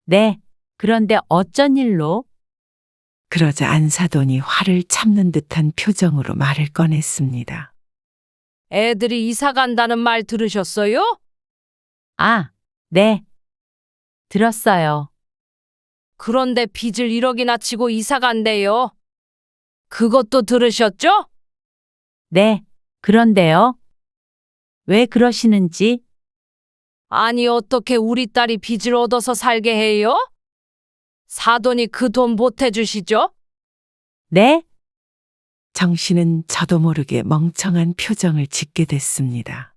네. 그런데 어쩐 일로? 그러자 안사돈이 화를 참는 듯한 표정으로 말을 꺼냈습니다. 애들이 이사 간다는 말 들으셨어요? 아, 네. 들었어요. 그런데 빚을 1억이나 치고 이사 간대요. 그것도 들으셨죠? 네. 그런데요. 왜 그러시는지? 아니, 어떻게 우리 딸이 빚을 얻어서 살게 해요? 사돈이 그 돈 보태주시죠? 네? 정 씨는 저도 모르게 멍청한 표정을 짓게 됐습니다.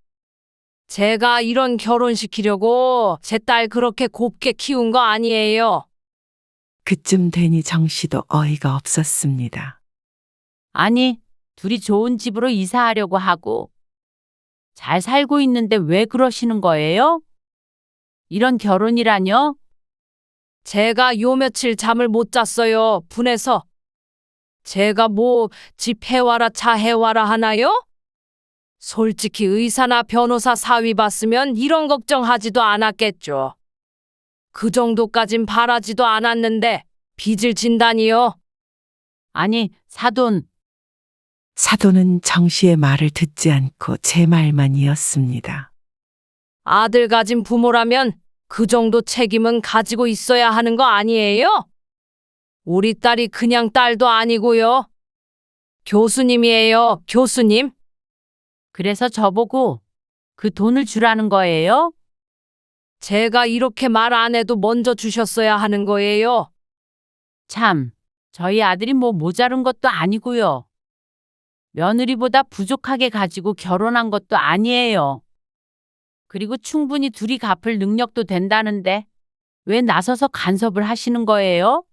제가 이런 결혼시키려고 제 딸 그렇게 곱게 키운 거 아니에요. 그쯤 되니 정 씨도 어이가 없었습니다. 아니, 둘이 좋은 집으로 이사하려고 하고 잘 살고 있는데 왜 그러시는 거예요? 이런 결혼이라뇨? 제가 요 며칠 잠을 못 잤어요. 분해서. 제가 뭐 집 해와라 차 해와라 하나요? 솔직히 의사나 변호사 사위 봤으면 이런 걱정하지도 않았겠죠. 그 정도까진 바라지도 않았는데 빚을 진다니요. 아니, 사돈, 사돈은 정 씨의 말을 듣지 않고 제 말만 이었습니다. 아들 가진 부모라면 그 정도 책임은 가지고 있어야 하는 거 아니에요? 우리 딸이 그냥 딸도 아니고요. 교수님이에요, 교수님. 그래서 저보고 그 돈을 주라는 거예요? 제가 이렇게 말 안 해도 먼저 주셨어야 하는 거예요. 참, 저희 아들이 뭐 모자른 것도 아니고요. 며느리보다 부족하게 가지고 결혼한 것도 아니에요. 그리고 충분히 둘이 갚을 능력도 된다는데 왜 나서서 간섭을 하시는 거예요?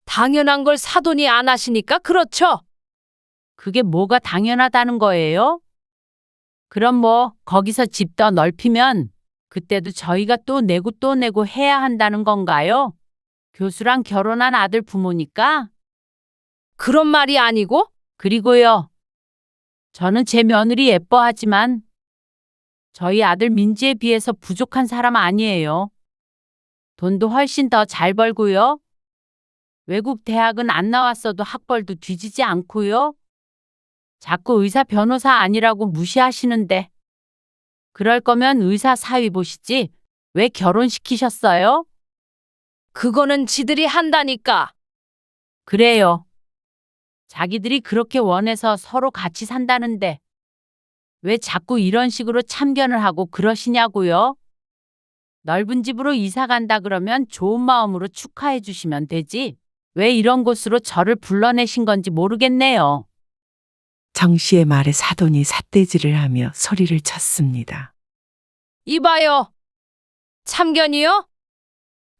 당연한 걸 사돈이 안 하시니까 그렇죠. 그게 뭐가 당연하다는 거예요? 그럼 뭐 거기서 집 더 넓히면 그때도 저희가 또 내고 해야 한다는 건가요? 교수랑 결혼한 아들 부모니까? 그런 말이 아니고 그리고요. 저는 제 며느리 예뻐하지만 저희 아들 민지에 비해서 부족한 사람 아니에요. 돈도 훨씬 더 잘 벌고요. 외국 대학은 안 나왔어도 학벌도 뒤지지 않고요. 자꾸 의사 변호사 아니라고 무시하시는데 그럴 거면 의사 사위 보시지 왜 결혼시키셨어요? 그거는 지들이 한다니까. 그래요. 자기들이 그렇게 원해서 서로 같이 산다는데 왜 자꾸 이런 식으로 참견을 하고 그러시냐고요? 넓은 집으로 이사 간다 그러면 좋은 마음으로 축하해 주시면 되지. 왜 이런 곳으로 저를 불러내신 건지 모르겠네요. 정 씨의 말에 사돈이 삿대질을 하며 소리를 쳤습니다. 이봐요. 참견이요?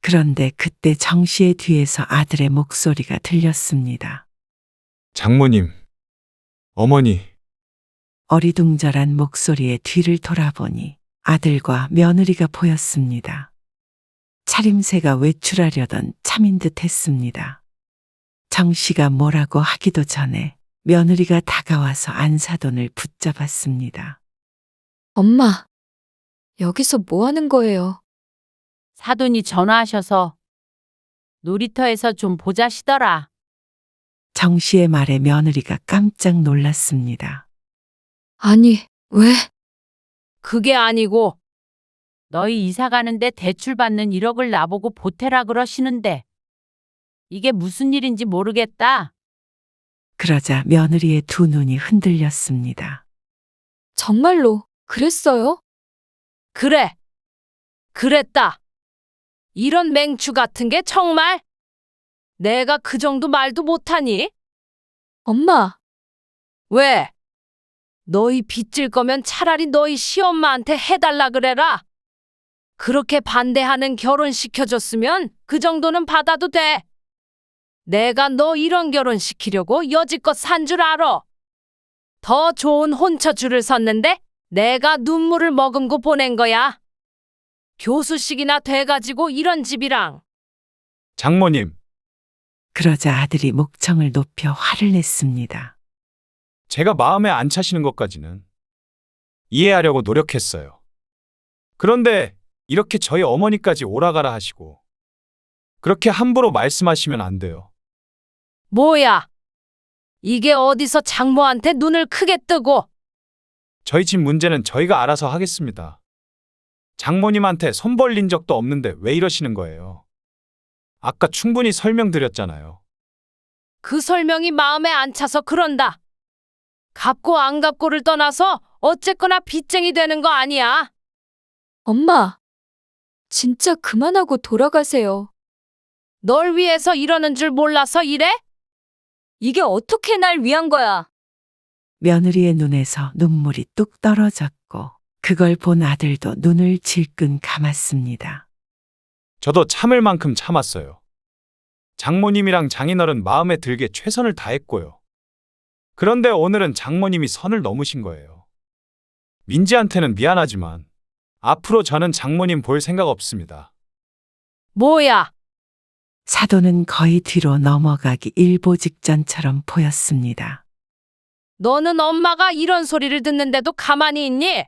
그런데 그때 정 씨의 뒤에서 아들의 목소리가 들렸습니다. 장모님, 어머니, 어리둥절한 목소리에 뒤를 돌아보니 아들과 며느리가 보였습니다. 차림새가 외출하려던 참인 듯 했습니다. 정 씨가 뭐라고 하기도 전에 며느리가 다가와서 안사돈을 붙잡았습니다. 엄마, 여기서 뭐 하는 거예요? 사돈이 전화하셔서 놀이터에서 좀 보자시더라. 정 씨의 말에 며느리가 깜짝 놀랐습니다. 아니, 왜? 그게 아니고 너희 이사 가는데 대출 받는 1억을 나보고 보태라 그러시는데 이게 무슨 일인지 모르겠다. 그러자 며느리의 두 눈이 흔들렸습니다. 정말로 그랬어요? 그래. 그랬다. 이런 맹추 같은 게 정말? 내가 그 정도 말도 못하니? 엄마, 왜? 너희 빚질 거면 차라리 너희 시엄마한테 해달라 그래라. 그렇게 반대하는 결혼 시켜줬으면 그 정도는 받아도 돼. 내가 너 이런 결혼 시키려고 여지껏 산 줄 알아. 더 좋은 혼처줄을 섰는데 내가 눈물을 머금고 보낸 거야. 교수식이나 돼가지고 이런 집이랑. 장모님, 그러자 아들이 목청을 높여 화를 냈습니다. 제가 마음에 안 차시는 것까지는 이해하려고 노력했어요. 그런데 이렇게 저희 어머니까지 오라가라 하시고 그렇게 함부로 말씀하시면 안 돼요. 뭐야? 이게 어디서 장모한테 눈을 크게 뜨고. 저희 집 문제는 저희가 알아서 하겠습니다. 장모님한테 손 벌린 적도 없는데 왜 이러시는 거예요? 아까 충분히 설명드렸잖아요. 그 설명이 마음에 안 차서 그런다. 갚고 안 갚고를 떠나서 어쨌거나 빚쟁이 되는 거 아니야. 엄마, 진짜 그만하고 돌아가세요. 널 위해서 이러는 줄 몰라서 이래? 이게 어떻게 날 위한 거야? 며느리의 눈에서 눈물이 뚝 떨어졌고 그걸 본 아들도 눈을 질끈 감았습니다. 저도 참을 만큼 참았어요. 장모님이랑 장인어른 마음에 들게 최선을 다했고요. 그런데 오늘은 장모님이 선을 넘으신 거예요. 민지한테는 미안하지만 앞으로 저는 장모님 볼 생각 없습니다. 뭐야? 사돈은 거의 뒤로 넘어가기 일보 직전처럼 보였습니다. 너는 엄마가 이런 소리를 듣는데도 가만히 있니?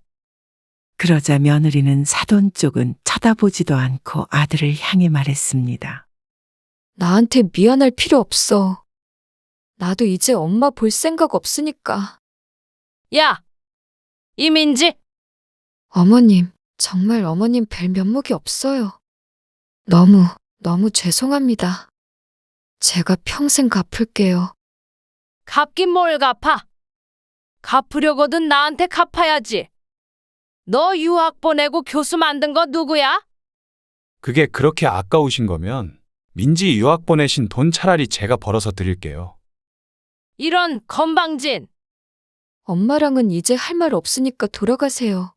그러자 며느리는 사돈 쪽은 쳐다보지도 않고 아들을 향해 말했습니다. 나한테 미안할 필요 없어. 나도 이제 엄마 볼 생각 없으니까. 야, 이민지, 어머님, 정말 어머님 뵐 면목이 없어요. 너무 죄송합니다. 제가 평생 갚을게요. 갚긴 뭘 갚아? 갚으려거든 나한테 갚아야지. 너 유학 보내고 교수 만든 거 누구야? 그게 그렇게 아까우신 거면 민지 유학 보내신 돈 차라리 제가 벌어서 드릴게요. 이런 건방진. 엄마랑은 이제 할 말 없으니까 돌아가세요.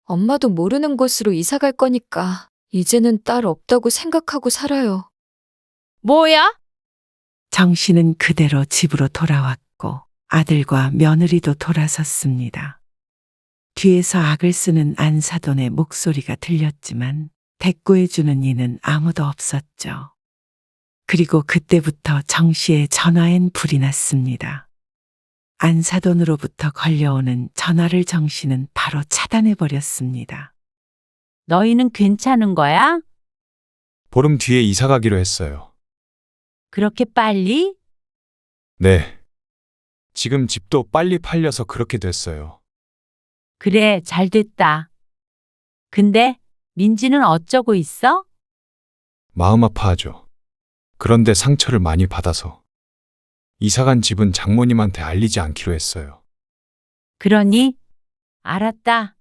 엄마도 모르는 곳으로 이사 갈 거니까 이제는 딸 없다고 생각하고 살아요. 뭐야? 정 씨는 그대로 집으로 돌아왔고 아들과 며느리도 돌아섰습니다. 뒤에서 악을 쓰는 안사돈의 목소리가 들렸지만 대꾸해주는 이는 아무도 없었죠. 그리고 그때부터 정 씨의 전화엔 불이 났습니다. 안사돈으로부터 걸려오는 전화를 정 씨는 바로 차단해버렸습니다. 너희는 괜찮은 거야? 보름 뒤에 이사 가기로 했어요. 그렇게 빨리? 네. 지금 집도 빨리 팔려서 그렇게 됐어요. 그래, 잘 됐다. 근데 민지는 어쩌고 있어? 마음 아파하죠. 그런데 상처를 많이 받아서 이사간 집은 장모님한테 알리지 않기로 했어요. 그러니? 알았다.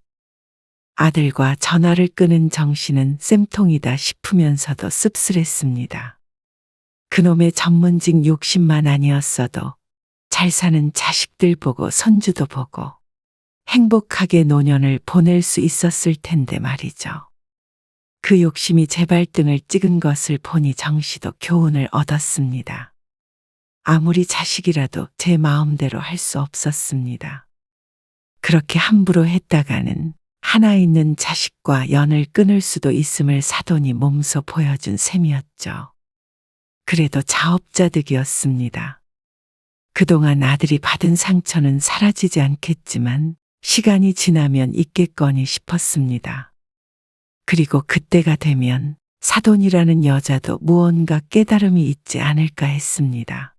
아들과 전화를 끄는 정 씨는 쌤통이다 싶으면서도 씁쓸했습니다. 그놈의 전문직 욕심만 아니었어도 잘 사는 자식들 보고 손주도 보고 행복하게 노년을 보낼 수 있었을 텐데 말이죠. 그 욕심이 제 발등을 찍은 것을 보니 정 씨도 교훈을 얻었습니다. 아무리 자식이라도 제 마음대로 할 수 없었습니다. 그렇게 함부로 했다가는 하나 있는 자식과 연을 끊을 수도 있음을 사돈이 몸소 보여준 셈이었죠. 그래도 자업자득이었습니다. 그동안 아들이 받은 상처는 사라지지 않겠지만 시간이 지나면 있겠거니 싶었습니다. 그리고 그때가 되면 사돈이라는 여자도 무언가 깨달음이 있지 않을까 했습니다.